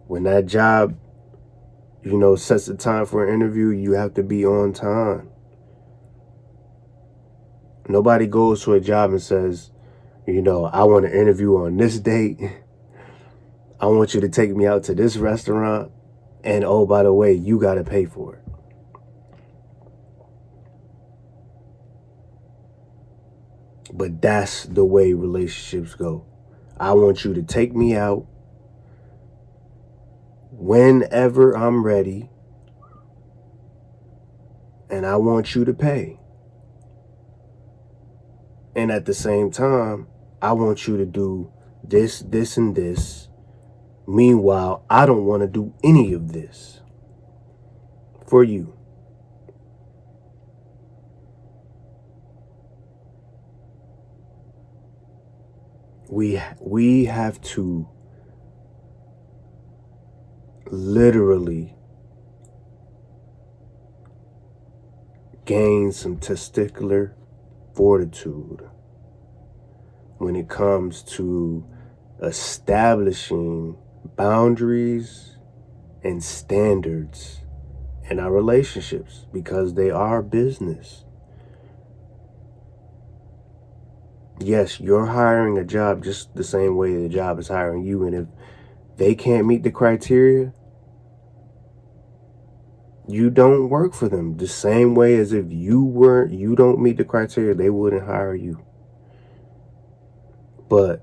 When that job, sets the time for an interview, you have to be on time. Nobody goes to a job and says, I want to interview on this date. I want you to take me out to this restaurant. And oh, by the way, you got to pay for it. But that's the way relationships go. I want you to take me out whenever I'm ready. And I want you to pay. And at the same time, I want you to do this, this, and this. Meanwhile, I don't want to do any of this for you. We have to literally gain some testicular fortitude when it comes to establishing boundaries and standards in our relationships, because they are business. Yes, you're hiring a job just the same way the job is hiring you, and if they can't meet the criteria, you don't work for them. The same way as if you don't meet the criteria, they wouldn't hire you. But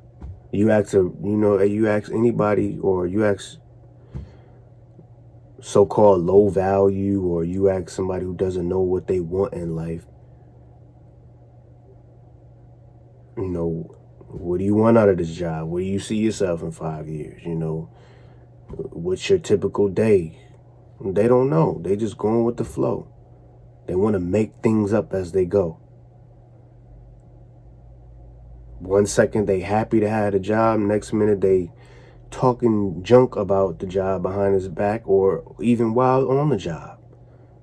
you ask anybody, or you ask so-called low value, or you ask somebody who doesn't know what they want in life, what do you want out of this job? Where do you see yourself in 5 years? What's your typical day? They don't know. They just going with the flow. They want to make things up as they go. One second they happy to have a job, next minute they talking junk about the job behind his back, or even while on the job.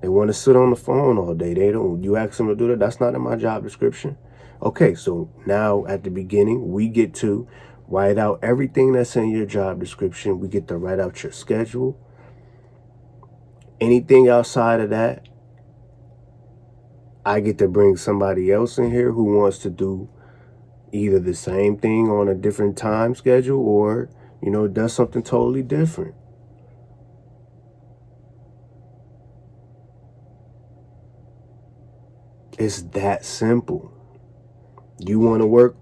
They want to sit on the phone all day. You ask them to do that, that's not in my job description. Okay, so now at the beginning, we get to write out everything that's in your job description. We get to write out your schedule. Anything outside of that, I get to bring somebody else in here who wants to do either the same thing on a different time schedule, or, does something totally different. It's that simple. You want to work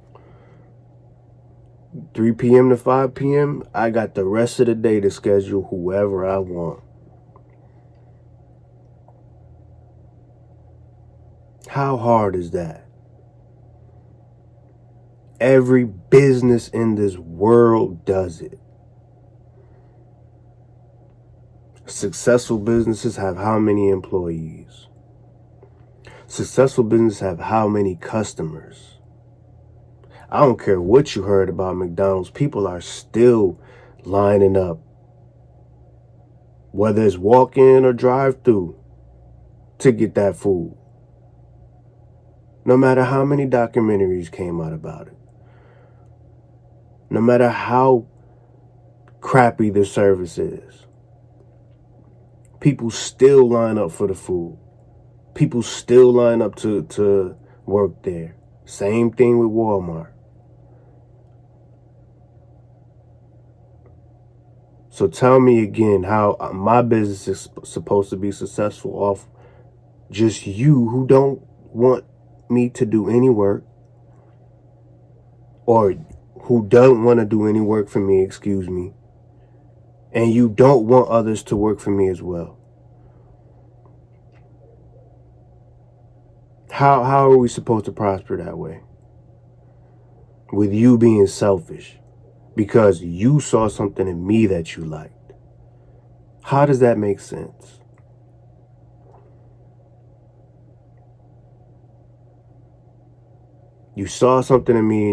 3 p.m. to 5 p.m., I got the rest of the day to schedule whoever I want. How hard is that? Every business in this world does it. Successful businesses have how many employees? Successful businesses have how many customers? I don't care what you heard about McDonald's. People are still lining up, whether it's walk-in or drive-through, to get that food. No matter how many documentaries came out about it. No matter how crappy the service is. People still line up for the food. People still line up to work there. Same thing with Walmart. So tell me again how my business is supposed to be successful off just you who don't want me to do any work, or who don't want to do any work for me, excuse me, and you don't want others to work for me as well. How are we supposed to prosper that way? With you being selfish because you saw something in me that you liked. How does that make sense? You saw something in me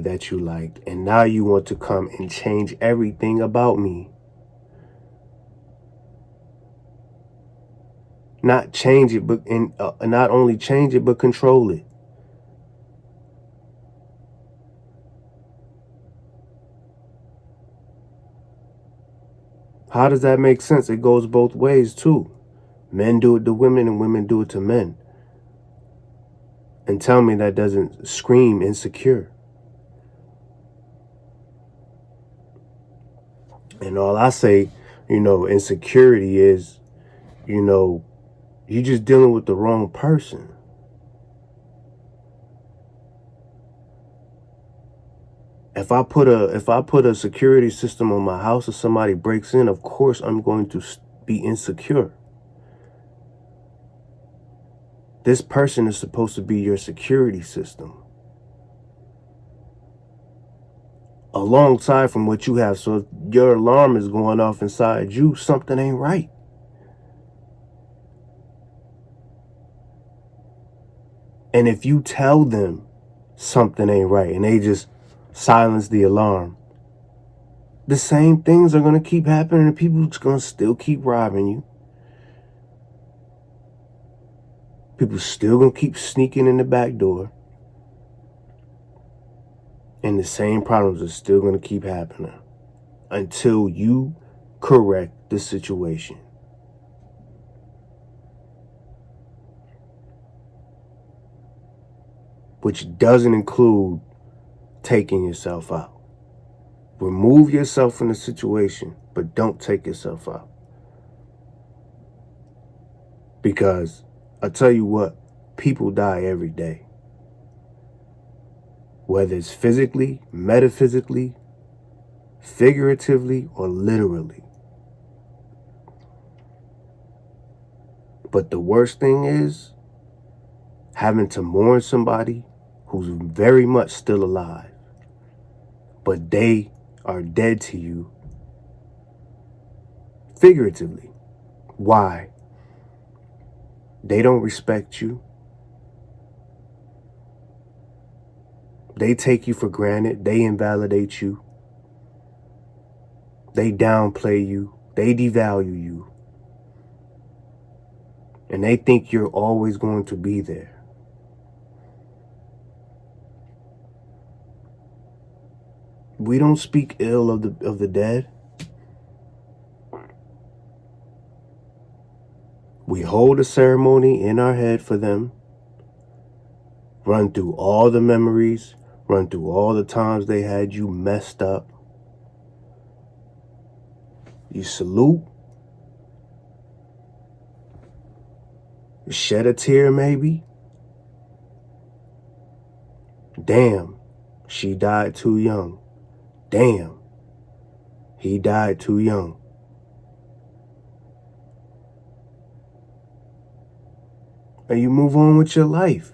that you liked, and now you want to come and change everything about me. Not change it, but not only change it, but control it. How does that make sense? It goes both ways too. Men do it to women and women do it to men. And tell me that doesn't scream insecure. And all I say, insecurity is, you're just dealing with the wrong person. If I put a security system on my house and somebody breaks in, of course I'm going to be insecure. This person is supposed to be your security system, alongside from what you have. So if your alarm is going off inside you, something ain't right. And if you tell them something ain't right and they just silence the alarm, the same things are going to keep happening and people are going to still keep robbing you. People still going to keep sneaking in the back door. And the same problems are still going to keep happening until you correct the situation. Which doesn't include taking yourself out. Remove yourself from the situation, but don't take yourself out. Because I tell you what, people die every day. Whether it's physically, metaphysically, figuratively, or literally. But the worst thing is having to mourn somebody who's very much still alive, but they are dead to you figuratively. Why? They don't respect you. They take you for granted. They invalidate you. They downplay you. They devalue you. And they think you're always going to be there. We don't speak ill of the dead. We hold a ceremony in our head for them. Run through all the memories. Run through all the times they had you messed up. You salute. You shed a tear maybe. Damn, she died too young. Damn, he died too young. And you move on with your life.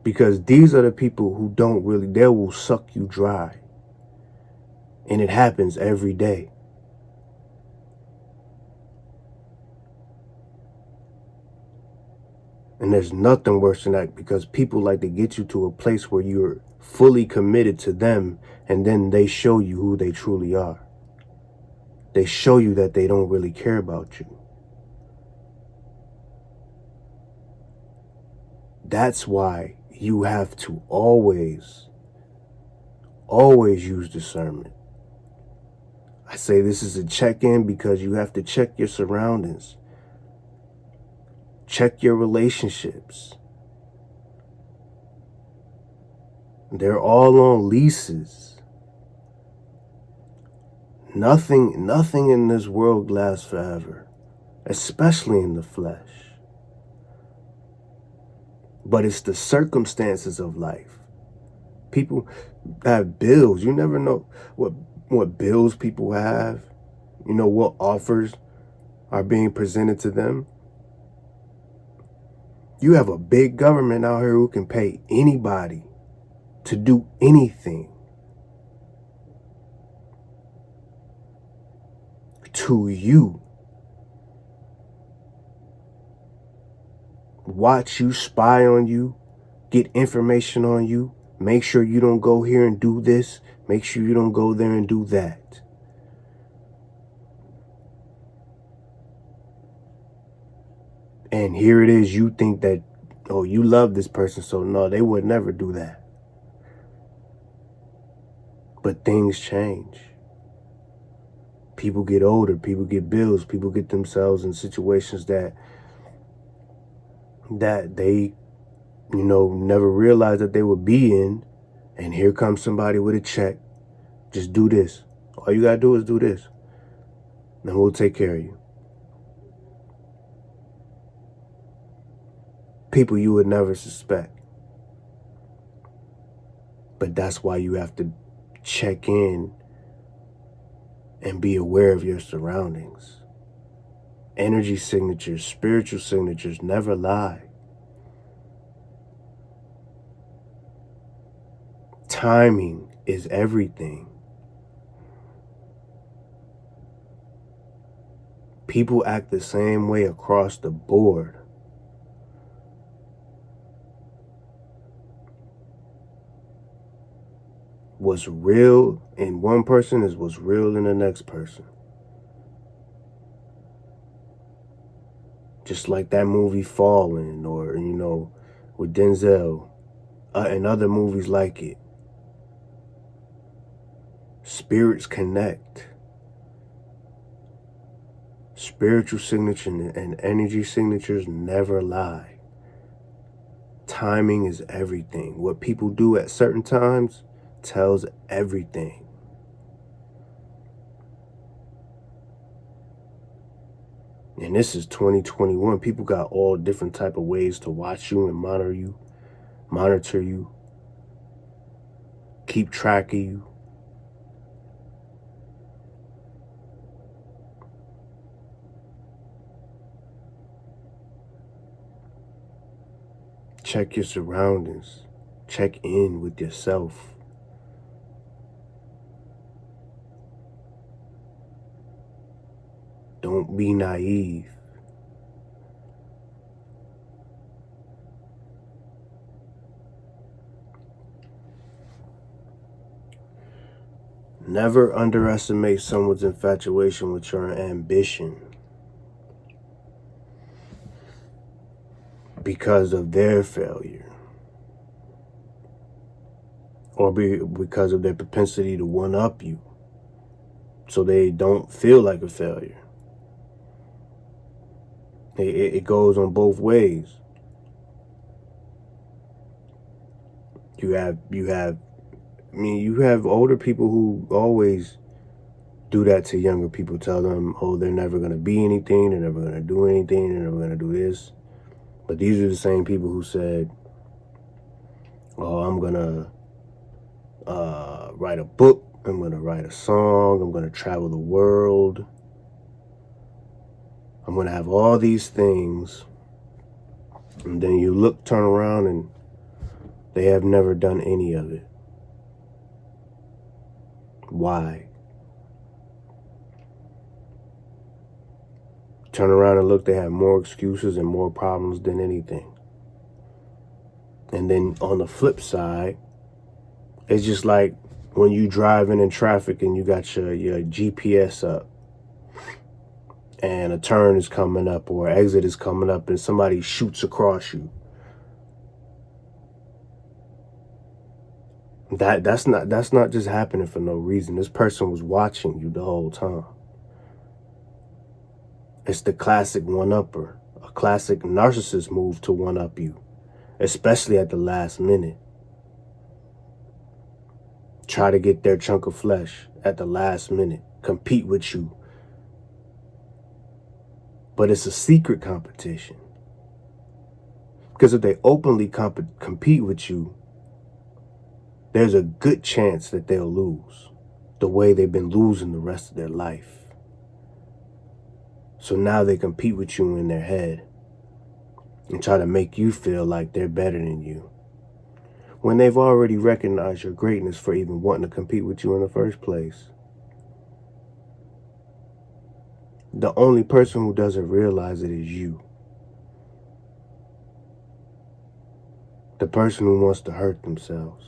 Because these are the people who don't really, they will suck you dry. And it happens every day. And there's nothing worse than that, because people like to get you to a place where you're fully committed to them, and then they show you who they truly are. They show you that they don't really care about you. That's why you have to always use discernment. I say this is a check-in because you have to check your surroundings. Check your relationships. They're all on leases. Nothing in this world lasts forever, especially in the flesh. But it's the circumstances of life. People have bills. You never know what bills people have. You know what offers are being presented to them. You have a big government out here who can pay anybody to do anything to you. Watch you, spy on you, get information on you, make sure you don't go here and do this, make sure you don't go there and do that. And here it is, you think that, oh, you love this person, so no, they would never do that. But things change. People get older, people get bills, people get themselves in situations that they, never realized that they would be in. And here comes somebody with a check. Just do this. All you gotta do is do this. And we'll take care of you. People you would never suspect. But that's why you have to check in and be aware of your surroundings. Energy signatures, spiritual signatures never lie. Timing is everything. People act the same way across the board. What's real in one person is what's real in the next person. Just like that movie Fallen, or, with Denzel, and other movies like it. Spirits connect. Spiritual signature and energy signatures never lie. Timing is everything. What people do at certain times tells everything. And this is 2021. People got all different type of ways to watch you and monitor you, keep track of you. Check your surroundings. Check in with yourself. Don't be naive. Never underestimate someone's infatuation with your ambition because of their failure, or because of their propensity to one-up you, so they don't feel like a failure. It goes on both ways. You have older people who always do that to younger people. Tell them, oh, they're never going to be anything, they're never going to do anything, they're never going to do this. But these are the same people who said, oh, I'm going to write a book, I'm going to write a song, I'm going to travel the world, I'm going to have all these things. And then you turn around, and they have never done any of it. Why? Turn around and look, they have more excuses and more problems than anything. And then on the flip side, it's just like when you driving in traffic and you got your GPS up, and a turn is coming up or exit is coming up, and somebody shoots across you. That's not just happening for no reason. This person was watching you the whole time. It's the classic one-upper, a classic narcissist move to one-up you, especially at the last minute. Try to get their chunk of flesh at the last minute, compete with you. But it's a secret competition. Because if they openly compete with you, there's a good chance that they'll lose, the way they've been losing the rest of their life. So now they compete with you in their head and try to make you feel like they're better than you, when they've already recognized your greatness for even wanting to compete with you in the first place. The only person who doesn't realize it is you. The person who wants to hurt themselves.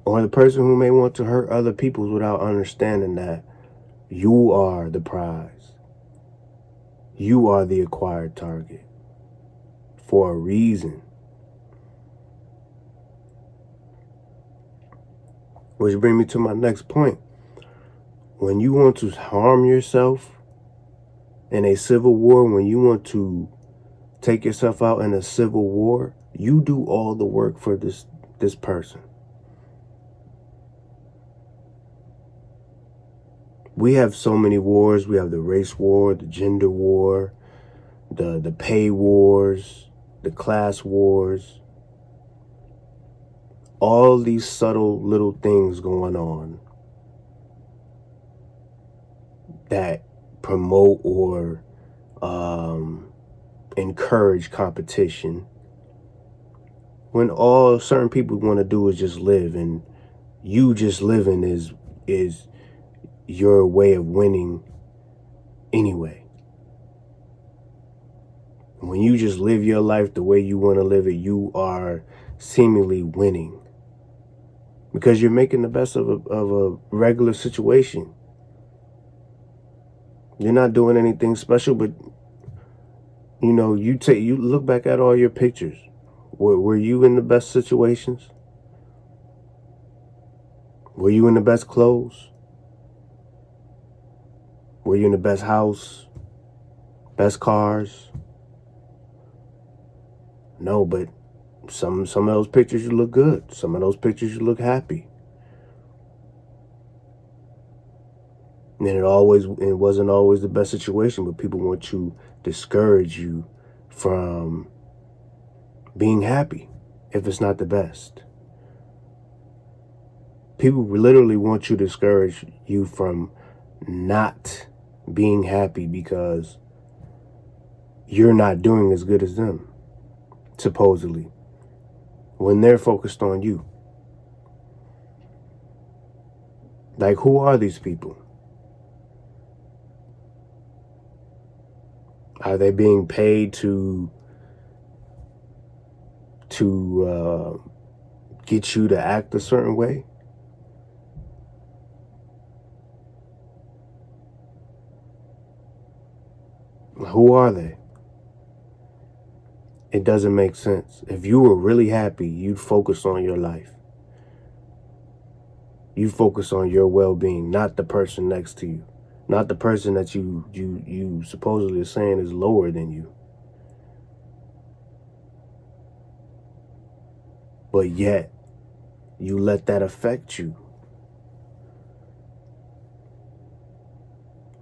Or the person who may want to hurt other people without understanding that you are the prize. You are the acquired target for a reason. Which brings me to my next point. When you want to harm yourself in a civil war, when you want to take yourself out in a civil war, you do all the work for this person. We have so many wars. We have the race war, the gender war, the pay wars, the class wars. All these subtle little things going on that promote or encourage competition, when all certain people want to do is just live, and you just living is your way of winning anyway. When you just live your life the way you want to live it, you are seemingly winning, because you're making the best of a regular situation. You're not doing anything special, but you look back at all your pictures. Were you in the best situations? Were you in the best clothes? Were you in the best house? Best cars? No, but some of those pictures you look good. Some of those pictures you look happy. And it wasn't always the best situation, but people want to discourage you from being happy if it's not the best. People literally want you to discourage you from not being happy because you're not doing as good as them, supposedly, when they're focused on you. Like, who are these people? Are they being paid to get you to act a certain way? Who are they? It doesn't make sense. If you were really happy, you'd focus on your life. You focus on your well-being, not the person next to you, not the person that you supposedly are saying is lower than you. But yet, you let that affect you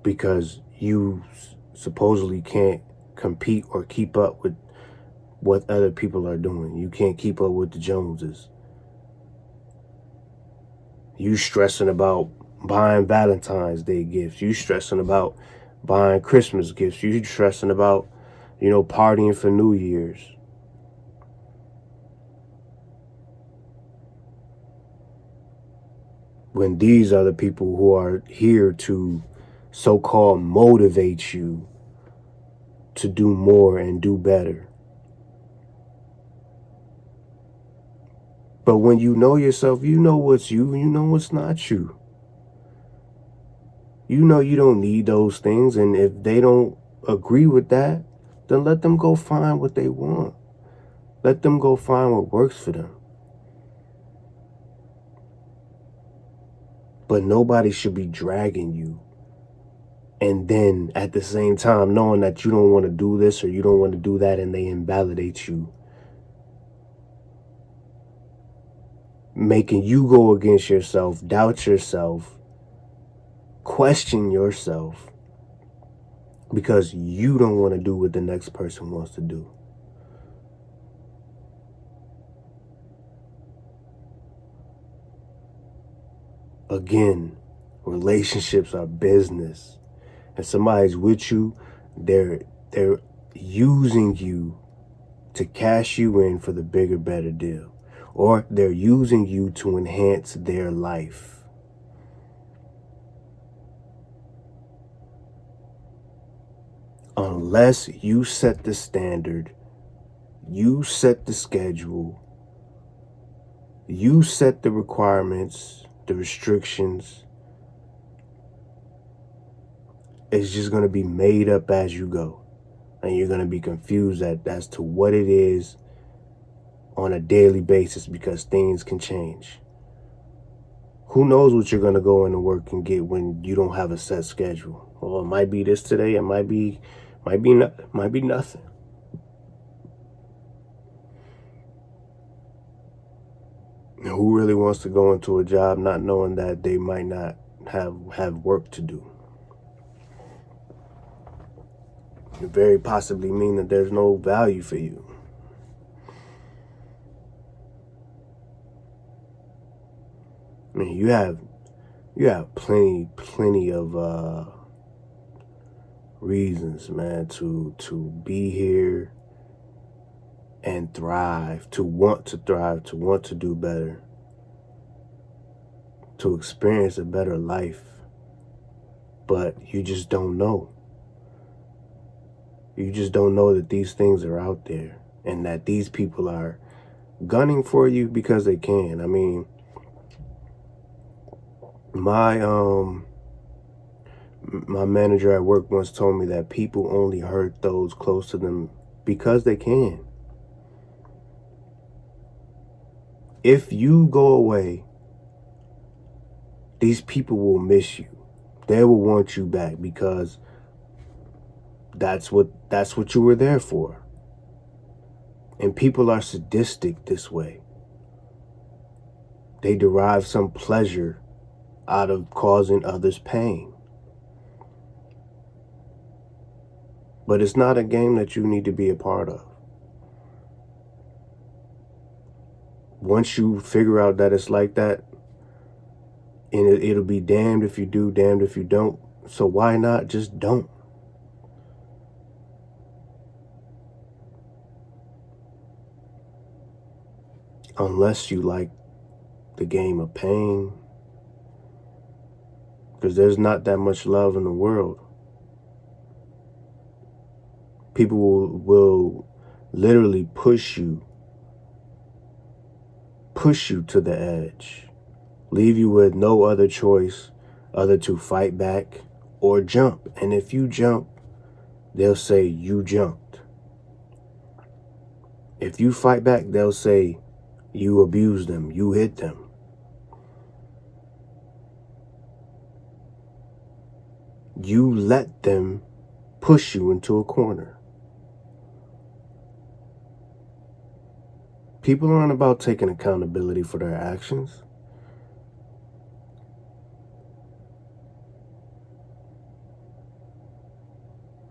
because you supposedly can't compete or keep up with what other people are doing. You can't keep up with the Joneses. You stressing about buying Valentine's Day gifts. You stressing about buying Christmas gifts. You stressing about, partying for New Year's. When these are the people who are here to so-called motivate you to do more and do better. But when you know yourself, you know what's you, you know what's not you. You know you don't need those things, and if they don't agree with that, then let them go find what they want. Let them go find what works for them. But nobody should be dragging you. And then at the same time, knowing that you don't want to do this or you don't want to do that, and they invalidate you. Making you go against yourself, doubt yourself, question yourself, because you don't want to do what the next person wants to do. Again, relationships are business. If somebody's with you, they're using you to cash you in for the bigger, better deal. Or they're using you to enhance their life. Unless you set the standard, you set the schedule, you set the requirements, the restrictions, it's just going to be made up as you go. And you're going to be confused as to what it is on a daily basis, because things can change. Who knows what you're going to go into work and get when you don't have a set schedule? Well, it might be this today. It might be nothing. Who really wants to go into a job not knowing that they might not have work to do? It very possibly mean that there's no value for you. I mean, you have plenty of reasons, man, to be here and thrive, to want to thrive, to want to do better, to experience a better life. But you just don't know. You just don't know that these things are out there and that these people are gunning for you because they can. I mean, my manager at work once told me that people only hurt those close to them because they can. If you go away, these people will miss you. They will want you back because that's what you were there for. And people are sadistic this way. They derive some pleasure out of causing others pain. But it's not a game that you need to be a part of. Once you figure out that it's like that, and it'll be damned if you do, damned if you don't. So why not just don't? Unless you like the game of pain. Because there's not that much love in the world. People will literally push you to the edge. Leave you with no other choice other to fight back or jump. And if you jump, they'll say you jumped. If you fight back, they'll say you abused them, you hit them. You let them push you into a corner. People aren't about taking accountability for their actions.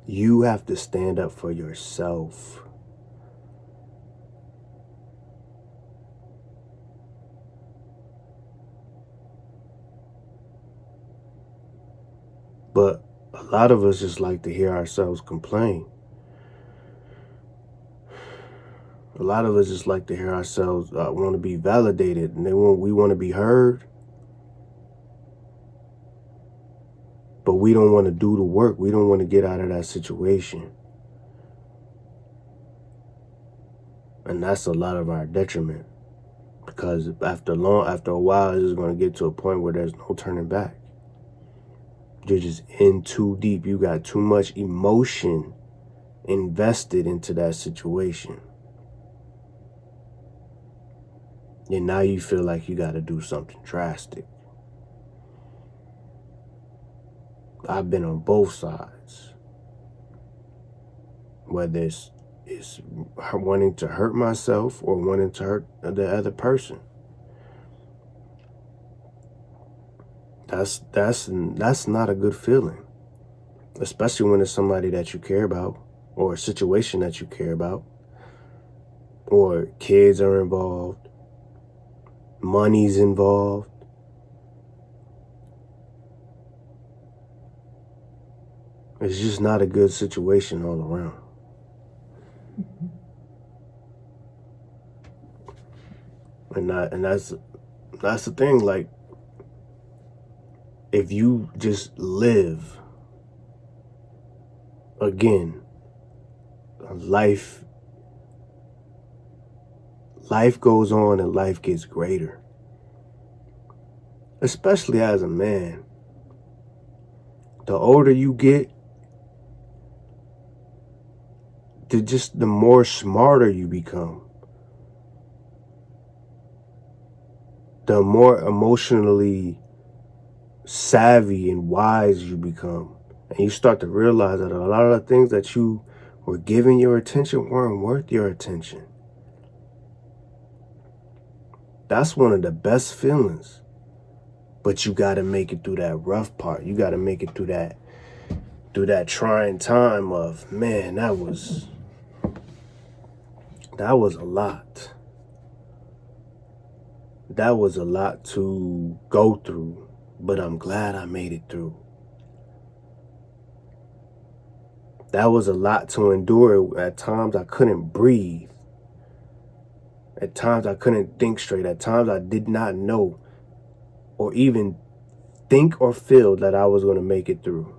You have to stand up for yourself. But a lot of us just like to hear ourselves complain. A lot of us just like to hear ourselves want to be validated, and we want to be heard. But we don't want to do the work. We don't want to get out of that situation. And that's a lot of our detriment. Because after a while, it's just going to get to a point where there's no turning back. You're just in too deep. You got too much emotion invested into that situation. And now you feel like you got to do something drastic. I've been on both sides. Whether it's wanting to hurt myself or wanting to hurt the other person. That's not a good feeling. Especially when it's somebody that you care about, or a situation that you care about, or kids are involved, money's involved. It's just not a good situation all around. And that's the thing, like, if you just live, again, life goes on and life gets greater. Especially as a man. The older you get, the more smarter you become. The more emotionally savvy and wise you become. And you start to realize that a lot of the things that you were giving your attention weren't worth your attention. That's one of the best feelings. But you got to make it through that rough part. You got to make it through that trying time of, man, that was a lot. That was a lot to go through, but I'm glad I made it through. That was a lot to endure. At times I couldn't breathe. At times I couldn't think straight. At times I did not know or even think or feel that I was going to make it through.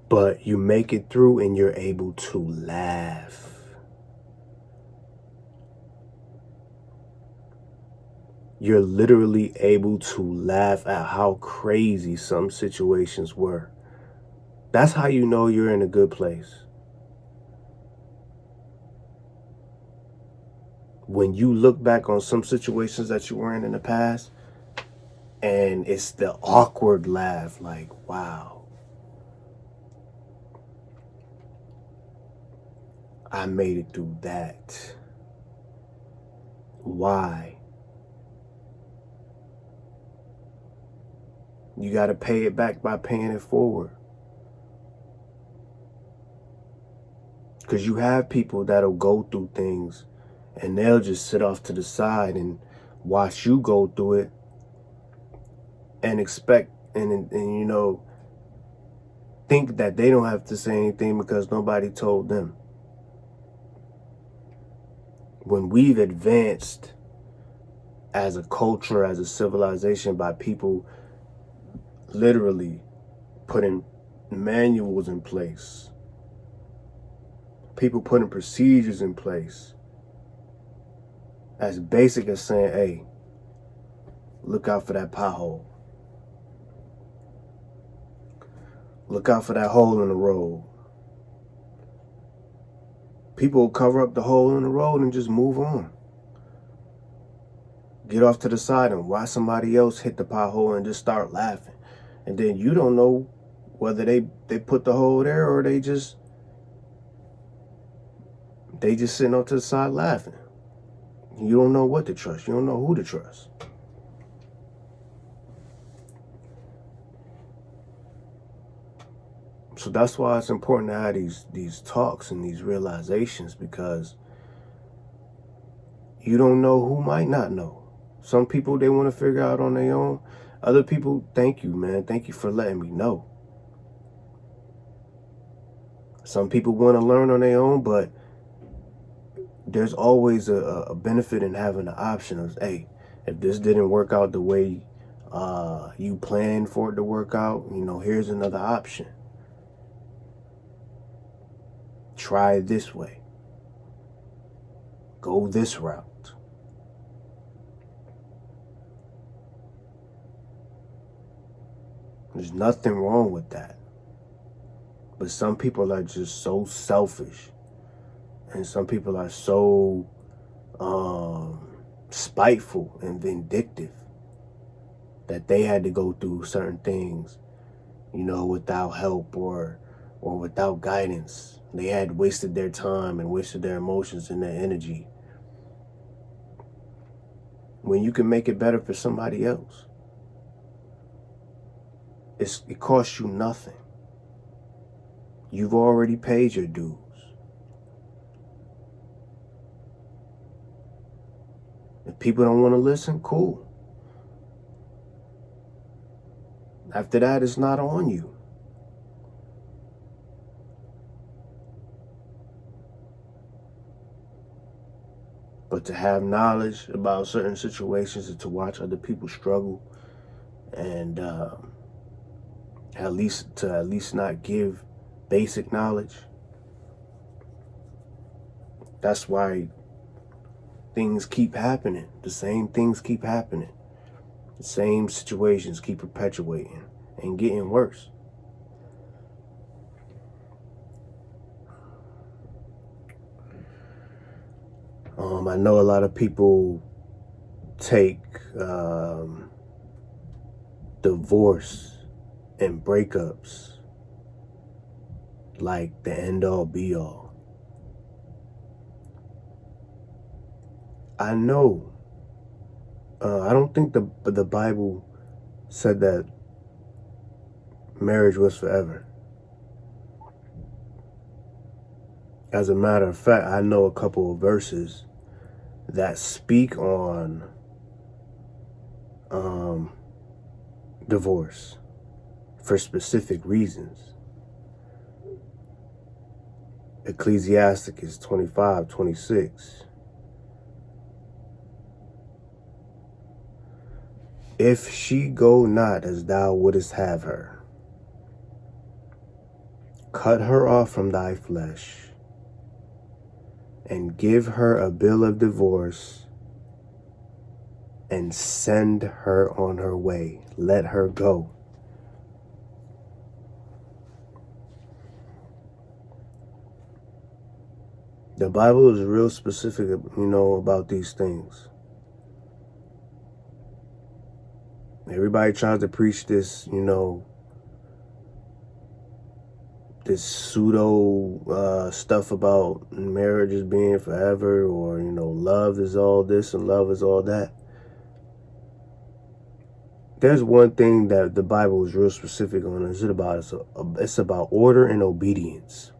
But you make it through and you're able to laugh. You're literally able to laugh at how crazy some situations were. That's how you know you're in a good place. When you look back on some situations that you were in the past, and it's the awkward laugh, like, wow, I made it through that. Why? You got to pay it back by paying it forward. Because you have people that'll go through things and they'll just sit off to the side and watch you go through it and expect and think that they don't have to say anything because nobody told them. When we've advanced as a culture, as a civilization, by people literally putting manuals in place, people putting procedures in place, as basic as saying, hey, look out for that pothole. Look out for that hole in the road. People will cover up the hole in the road and just move on. Get off to the side and watch somebody else hit the pothole and just start laughing. And then you don't know whether they put the hole there or they just sitting off to the side laughing. You don't know what to trust. You don't know who to trust. So that's why it's important to have these talks and these realizations, because you don't know who might not know. Some people, they want to figure out on their own. Other people, thank you, man. Thank you for letting me know. Some people want to learn on their own, but there's always a benefit in having the option of, hey, if this didn't work out the way you planned for it to work out, here's another option. Try it this way. Go this route. There's nothing wrong with that. But some people are just so selfish. And some people are so spiteful and vindictive that they had to go through certain things, without help or without guidance. They had wasted their time and wasted their emotions and their energy, when you can make it better for somebody else. It costs you nothing. You've already paid your dues. If people don't want to listen, cool. After that, it's not on you. But to have knowledge about certain situations and to watch other people struggle, and at least not give basic knowledge, that's why things keep happening. The same things keep happening. The same situations keep perpetuating and getting worse. I know a lot of people take divorce and breakups like the end-all be-all. I know. I don't think the Bible said that marriage was forever. As a matter of fact, I know a couple of verses that speak on divorce for specific reasons. Ecclesiasticus 25:26. If she go not as thou wouldest have her, cut her off from thy flesh, and give her a bill of divorce, and send her on her way. Let her go. The Bible is real specific, about these things. Everybody tries to preach this, this pseudo stuff about marriages being forever, or, love is all this and love is all that. There's one thing that the Bible is real specific on. It's about order and obedience.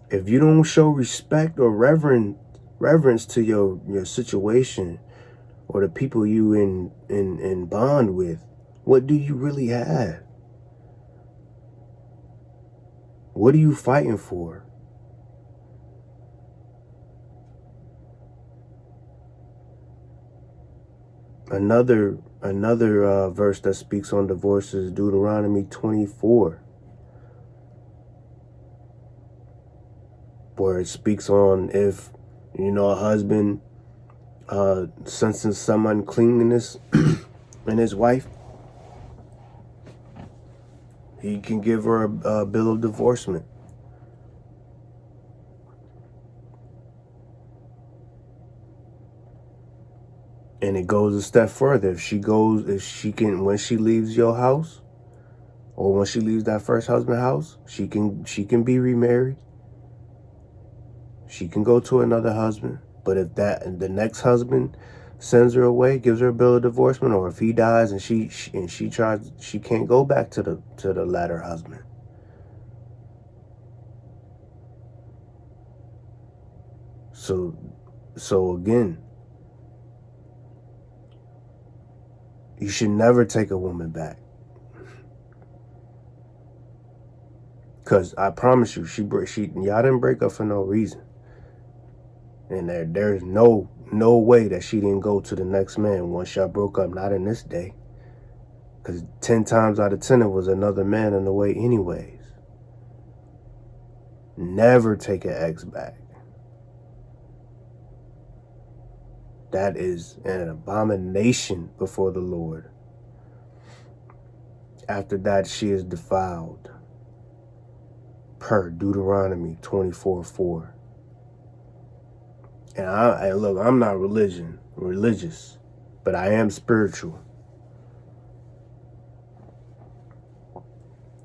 If you don't show respect or reverence to your situation or the people you in bond with, what do you really have? What are you fighting for? Another verse that speaks on divorce is Deuteronomy 24, where it speaks on if a husband sensing some uncleanness in his wife, he can give her a bill of divorcement. And it goes a step further. When she leaves your house, or when she leaves that first husband's house, she can be remarried. She can go to another husband. But if the next husband sends her away, gives her a bill of divorcement, or if he dies and she can't go back to the latter husband. So again, you should never take a woman back. Cause I promise you, y'all didn't break up for no reason. And there's no way that she didn't go to the next man once y'all broke up. Not in this day. Cause 10 times out of 10 it was another man in the way anyways. Never take an ex back. That is an abomination before the Lord. After that, she is defiled. Per Deuteronomy 24:4. And look, I'm not religious, but I am spiritual.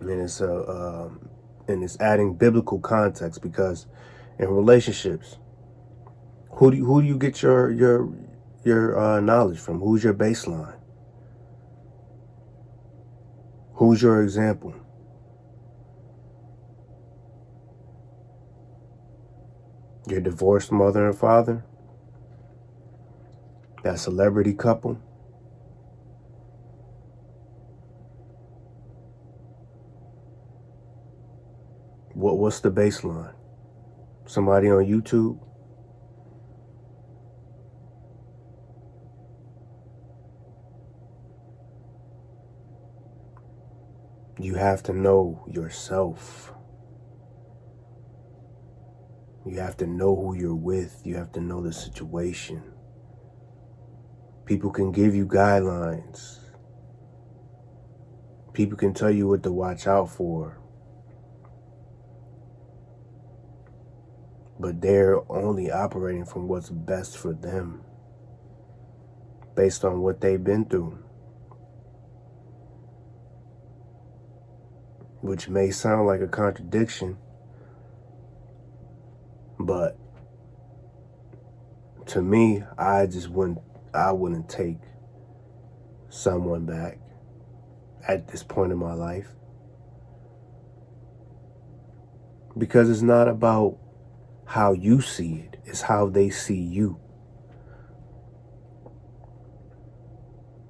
And it's adding biblical context, because in relationships, who do you get your knowledge from? Who's your baseline? Who's your example? Your divorced mother and father? That celebrity couple? What's the baseline? Somebody on YouTube? You have to know yourself. You have to know who you're with. You have to know the situation. People can give you guidelines. People can tell you what to watch out for. But they're only operating from what's best for them, based on what they've been through. Which may sound like a contradiction, but to me, I wouldn't take someone back at this point in my life. Because it's not about how you see it, it's how they see you.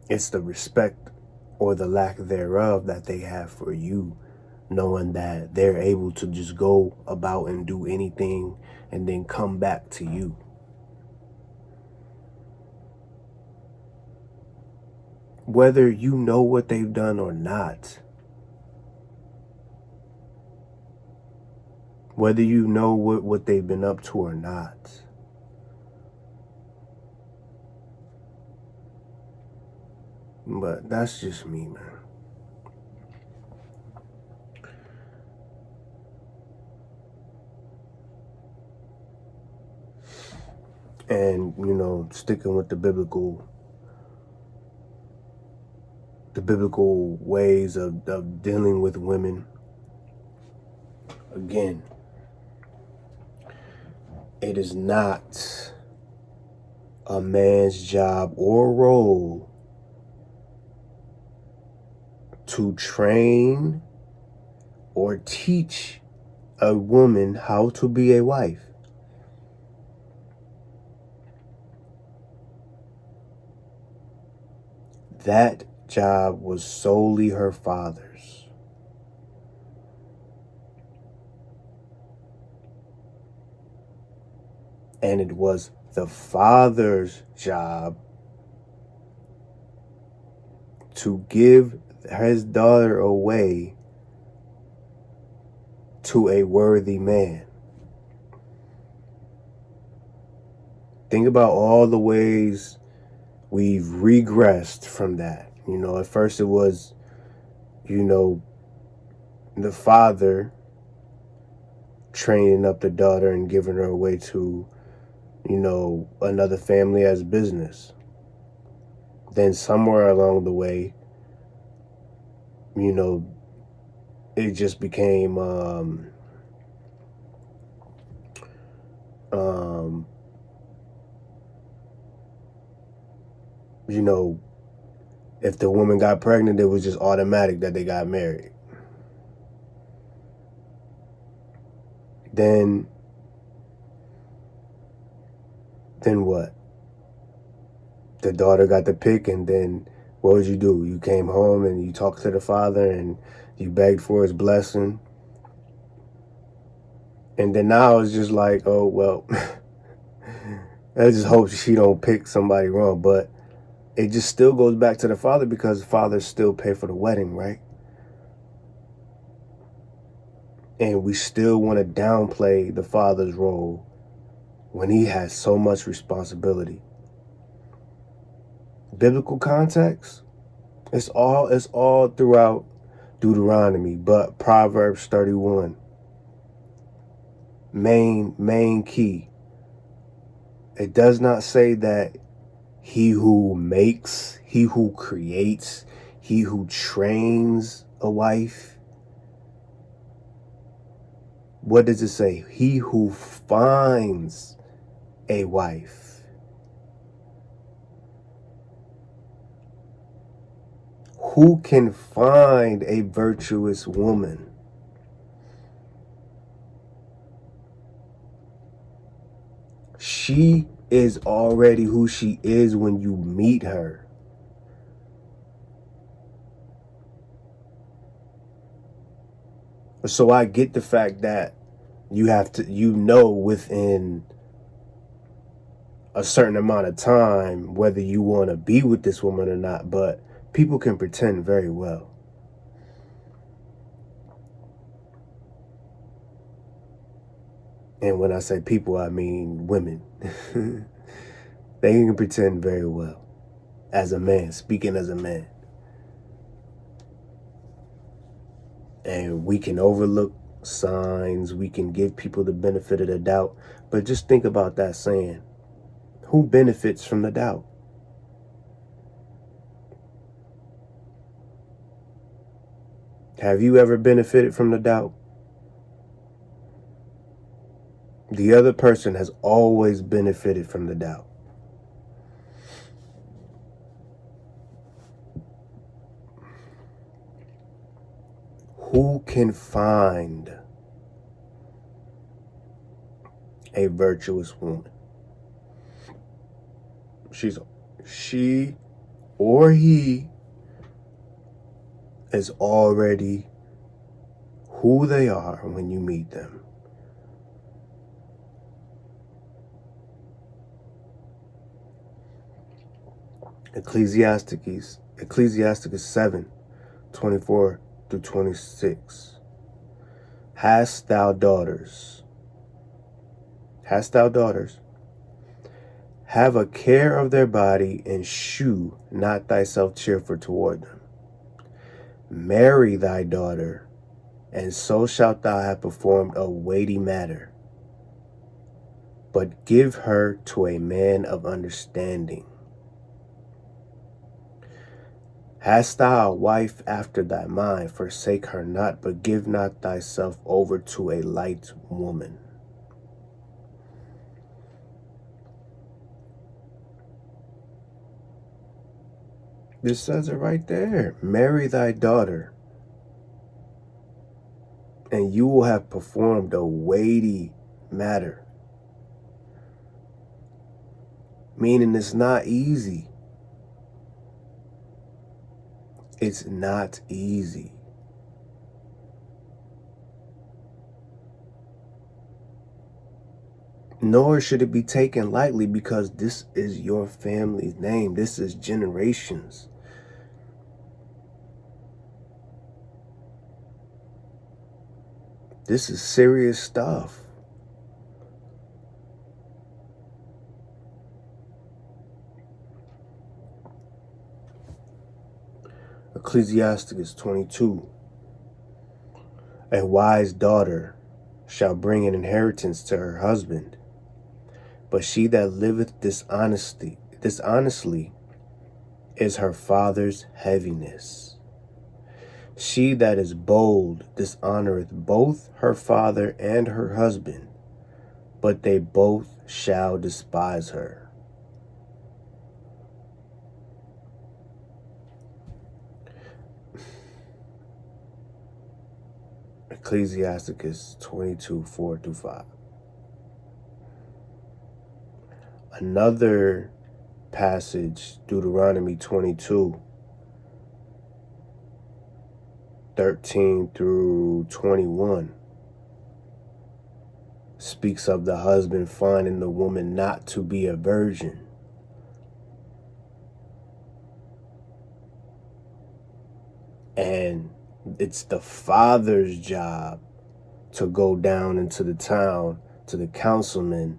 It's the respect or the lack thereof that they have for you, knowing that they're able to just go about and do anything and then come back to you. Whether you know what they've done or not, whether you know what they've been up to or not, but that's just me, man. And, sticking with the biblical ways of dealing with women. Again, it is not a man's job or role to train or teach a woman how to be a wife. That job was solely her father's. And it was the father's job to give his daughter away to a worthy man. Think about all the ways we've regressed from that. At first it was, the father training up the daughter and giving her away to, another family as business. Then somewhere along the way, it just became if the woman got pregnant, it was just automatic that they got married. Then what? The daughter got the pick, and then what would you do? You came home and you talked to the father and you begged for his blessing. And then now it's just like, oh, well, I just hope she don't pick somebody wrong. But it just still goes back to the father, because the father still pay for the wedding, right? And we still want to downplay the father's role when he has so much responsibility. Biblical context, it's all throughout Deuteronomy, but Proverbs 31, main key. It does not say that he who makes, he who creates, he who trains a wife. What does it say? He who finds a wife. Who can find a virtuous woman? She is already who she is when you meet her. So I get the fact that you have to, within a certain amount of time whether you want to be with this woman or not, but people can pretend very well. And when I say people, I mean women. They can pretend very well. As a man, speaking as a man. And we can overlook signs, we can give people the benefit of the doubt, but just think about that saying. Who benefits from the doubt? Have you ever benefited from the doubt? The other person has always benefited from the doubt. Who can find a virtuous woman? She or he is already who they are when you meet them. Ecclesiasticus 7:24-26. Hast thou daughters? Have a care of their body, and shew not thyself cheerful toward them. Marry thy daughter, and so shalt thou have performed a weighty matter. But give her to a man of understanding. Hast thou a wife after thy mind? Forsake her not, but give not thyself over to a light woman. This says it right there. Marry thy daughter, and you will have performed a weighty matter. Meaning it's not easy. It's not easy. Nor should it be taken lightly, because this is your family's name. This is generations. This is serious stuff. Ecclesiasticus 22. A wise daughter shall bring an inheritance to her husband, but she that liveth dishonestly is her father's heaviness. She that is bold dishonoreth both her father and her husband, but they both shall despise her. Ecclesiasticus 22, 4-5. Another passage, Deuteronomy 22, 13-21, speaks of the husband finding the woman not to be a virgin. And it's the father's job to go down into the town to the councilmen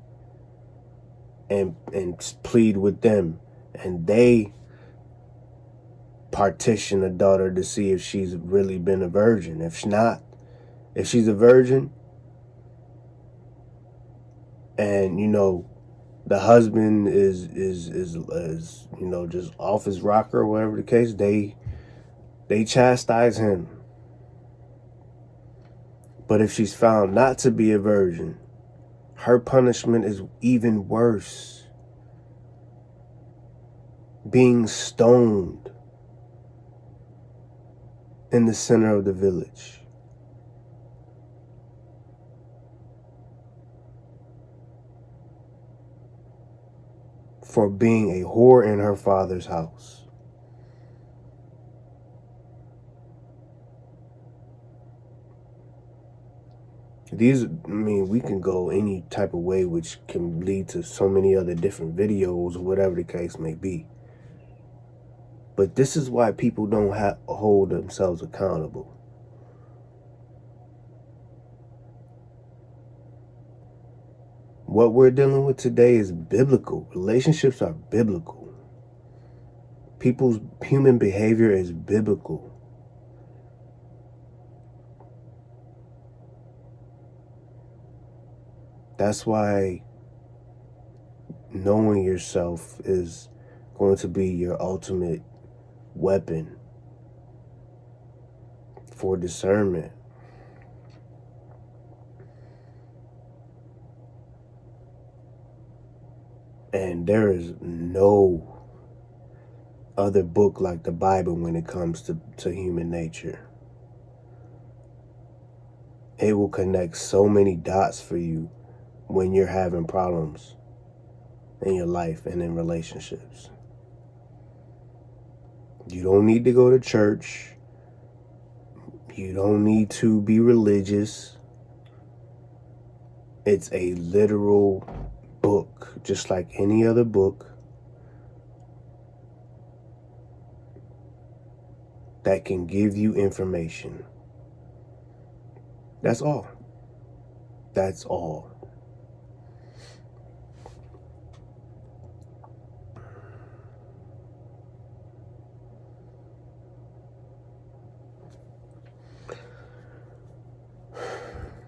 and plead with them. And they partition the daughter to see if she's really been a virgin. If she's a virgin, and the husband is just off his rocker or whatever the case, they chastise him. But if she's found not to be a virgin, her punishment is even worse. Being stoned in the center of the village. For being a whore in her father's house. We can go any type of way, which can lead to so many other different videos or whatever the case may be. But this is why people don't hold themselves accountable. What we're dealing with today is biblical. Relationships are biblical. People's human behavior is biblical. That's why knowing yourself is going to be your ultimate weapon for discernment. And there is no other book like the Bible when it comes to human nature. It will connect so many dots for you when you're having problems in your life and in relationships. You don't need to go to church. You don't need to be religious. It's a literal book, just like any other book, that can give you information. That's all. That's all.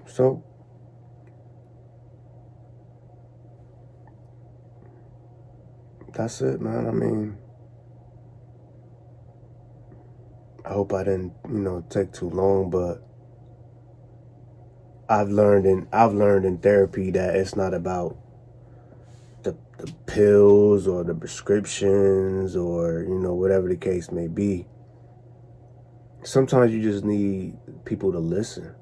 So, that's it, man. I hope I didn't, take too long, but I've learned in therapy that it's not about the pills or the prescriptions or, whatever the case may be. Sometimes you just need people to listen.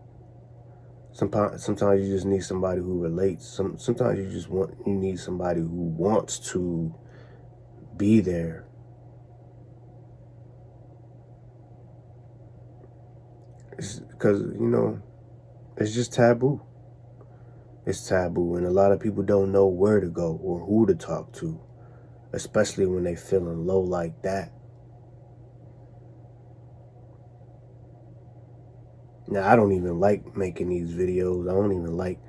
Sometimes you just need somebody who relates. Sometimes you need somebody who wants to be there. Because, it's just taboo. It's taboo, and a lot of people don't know where to go or who to talk to, especially when they feeling low like that. Now, I don't even like making these videos. I don't even like,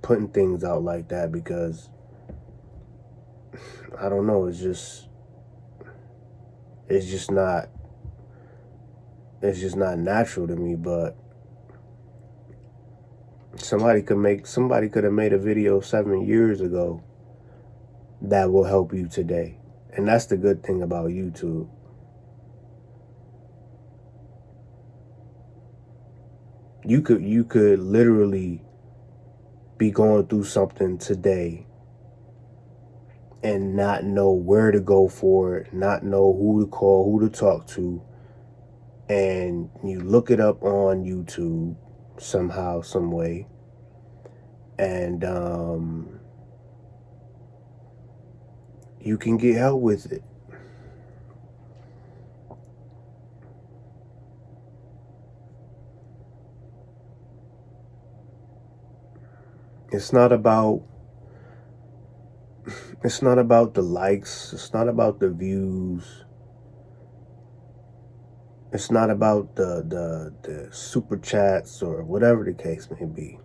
putting things out like that because, I don't know, it's just, It's just not natural to me. But somebody could have made a video 7 years ago that will help you today. And that's the good thing about YouTube. You could literally be going through something today and not know where to go for it, not know who to call, who to talk to, and you look it up on YouTube somehow, some way, and you can get help with it. It's not about the likes. It's not about the views. It's not about the super chats or whatever the case may be.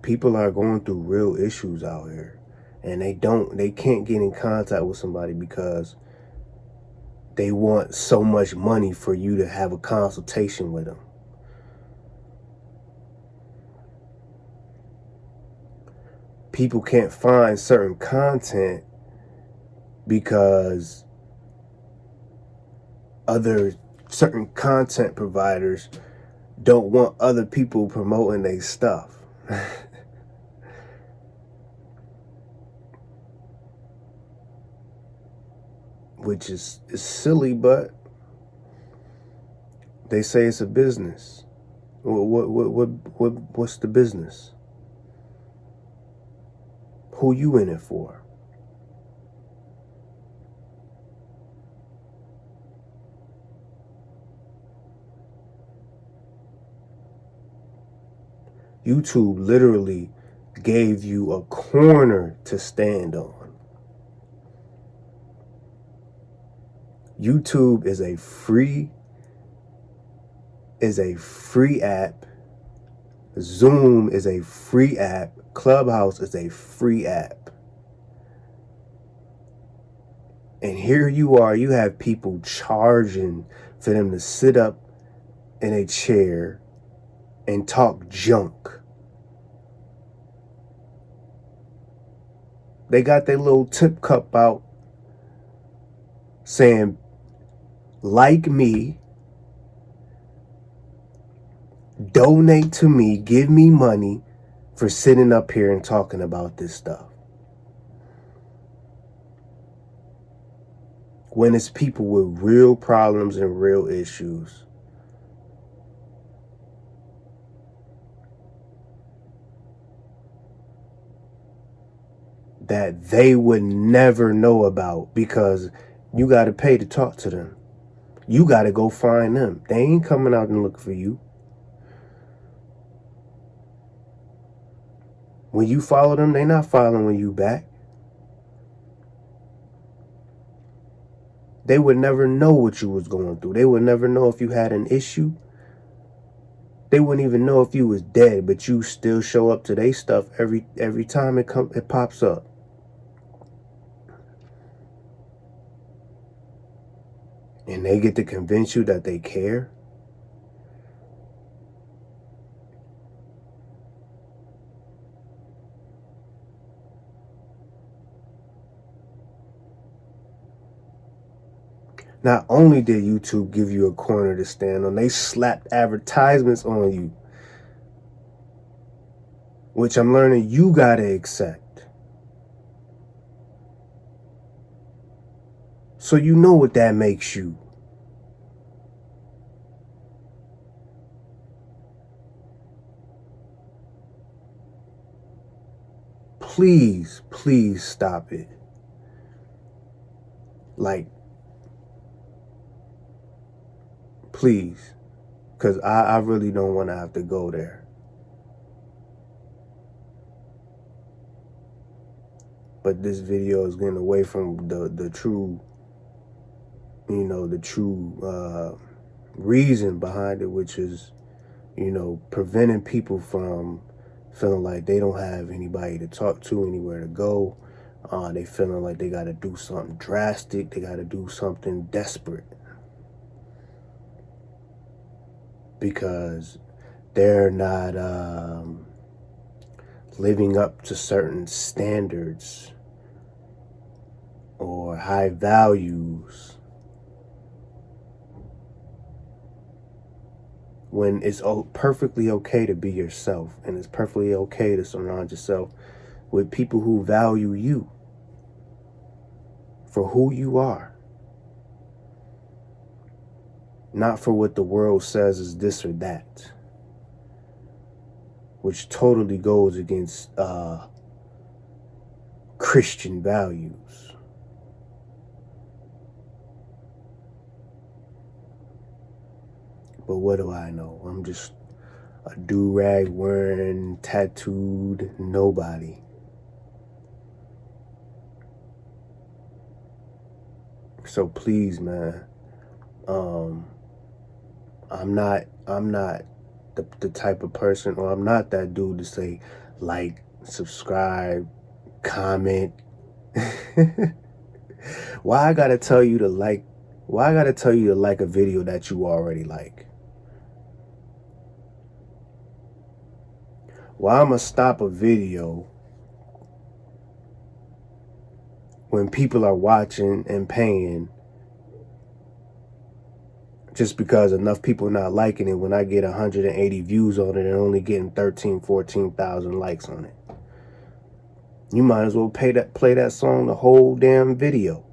People are going through real issues out here, and they can't get in contact with somebody because they want so much money for you to have a consultation with them. People can't find certain content because certain content providers don't want other people promoting their stuff. Which is silly, but they say it's a business. What's the business? Who you in it for? YouTube literally gave you a corner to stand on. YouTube is a free app. Zoom is a free app. Clubhouse is a free app. And here you are, you have people charging for them to sit up in a chair and talk junk. They got their little tip cup out saying, like me, donate to me, give me money for sitting up here and talking about this stuff. When it's people with real problems and real issues. That they would never know about because you got to pay to talk to them. You got to go find them. They ain't coming out and look for you. When you follow them, they not following you back. They would never know what you was going through. They would never know if you had an issue. They wouldn't even know if you was dead, but you still show up to their stuff every time it pops up. And they get to convince you that they care. Not only did YouTube give you a corner to stand on, they slapped advertisements on you. Which I'm learning you gotta accept. So you know what that makes you. Please, please stop it. Like, please. Because I really don't want to have to go there. But this video is getting away from the true, the true reason behind it, which is, preventing people from feeling like they don't have anybody to talk to, anywhere to go, They feeling like they got to do something drastic. They got to do something desperate. Because they're not living up to certain standards or high values, when it's perfectly okay to be yourself, and it's perfectly okay to surround yourself with people who value you for who you are, not for what the world says is this or that, which totally goes against Christian values. But what do I know? I'm just a do-rag wearing, tattooed nobody. So please, man, I'm not the type of person, or I'm not that dude to say like, subscribe, comment. Why I gotta tell you to like? Why I gotta tell you to like a video that you already like? Why I'ma stop a video when people are watching and paying just because enough people not liking it, when I get 180 views on it and only getting 14,000 likes on it? You might as well play that song the whole damn video.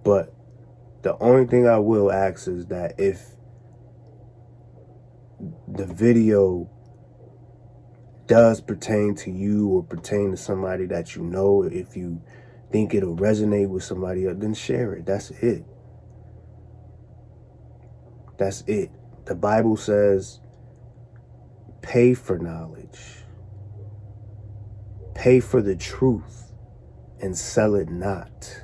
But the only thing I will ask is that if the video does pertain to you or pertain to somebody that you know, if you think it'll resonate with somebody else, then share it. That's it. That's it. The Bible says, pay for knowledge. Pay for the truth and sell it not.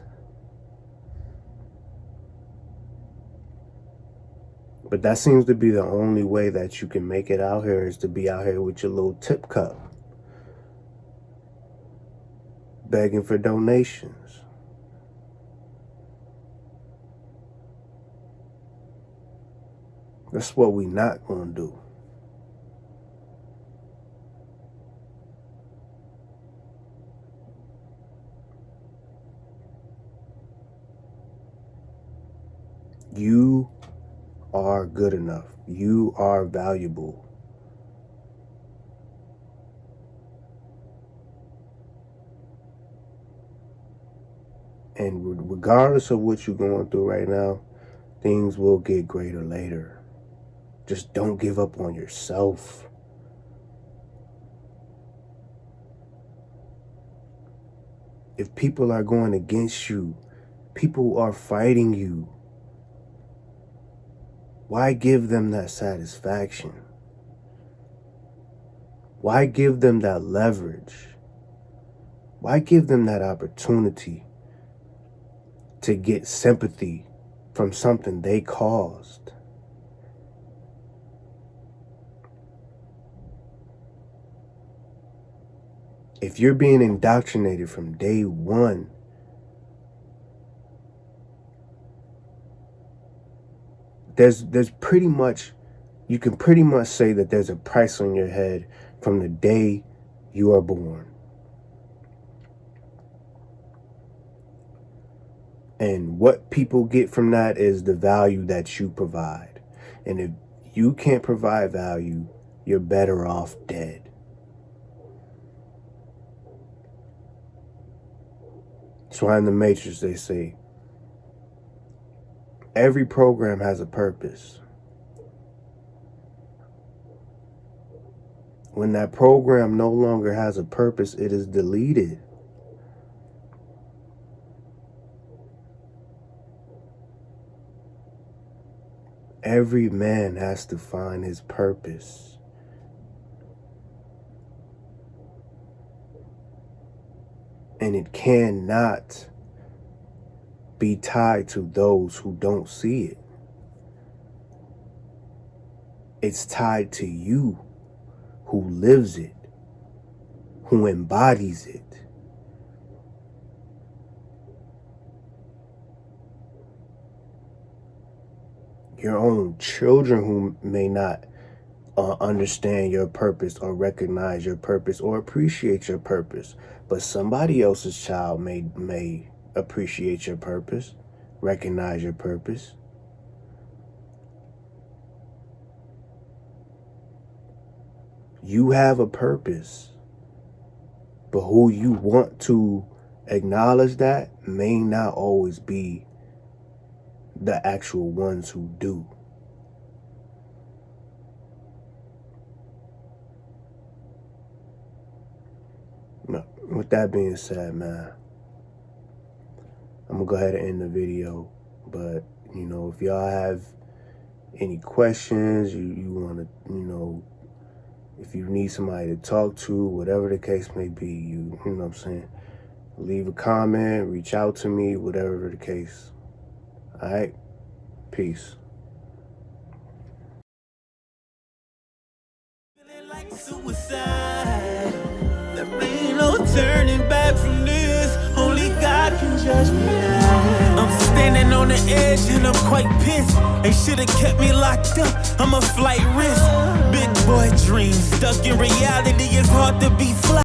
But that seems to be the only way that you can make it out here, is to be out here with your little tip cup, begging for donations. That's what we not gonna do. You are good enough. You are valuable. And regardless of what you're going through right now, things will get greater later. Just don't give up on yourself. If people are going against you, people are fighting you, why give them that satisfaction? Why give them that leverage? Why give them that opportunity to get sympathy from something they caused? If you're being indoctrinated from day one, there's pretty much, you can pretty much say that there's a price on your head from the day you are born. And what people get from that is the value that you provide. And if you can't provide value, you're better off dead. That's why in the Matrix they say, every program has a purpose. When that program no longer has a purpose, it is deleted. Every man has to find his purpose. And it cannot be tied to those who don't see it. It's tied to you, who lives it, who embodies it. Your own children who may not understand your purpose or recognize your purpose or appreciate your purpose, but somebody else's child may appreciate your purpose, recognize your purpose. You have a purpose, but who you want to acknowledge that may not always be the actual ones who do. With that being said, man, I'm gonna go ahead and end the video. But if y'all have any questions, you want to, if you need somebody to talk to, whatever the case may be, you know what I'm saying, leave a comment, reach out to me, whatever the case. All right, peace. Feeling like suicide. There ain't no turning back from this. Only God can judge me now. I'm standing on the edge and I'm quite pissed. They should've kept me locked up. I'm a flight risk. Big boy dreams stuck in reality. It's hard to be fly.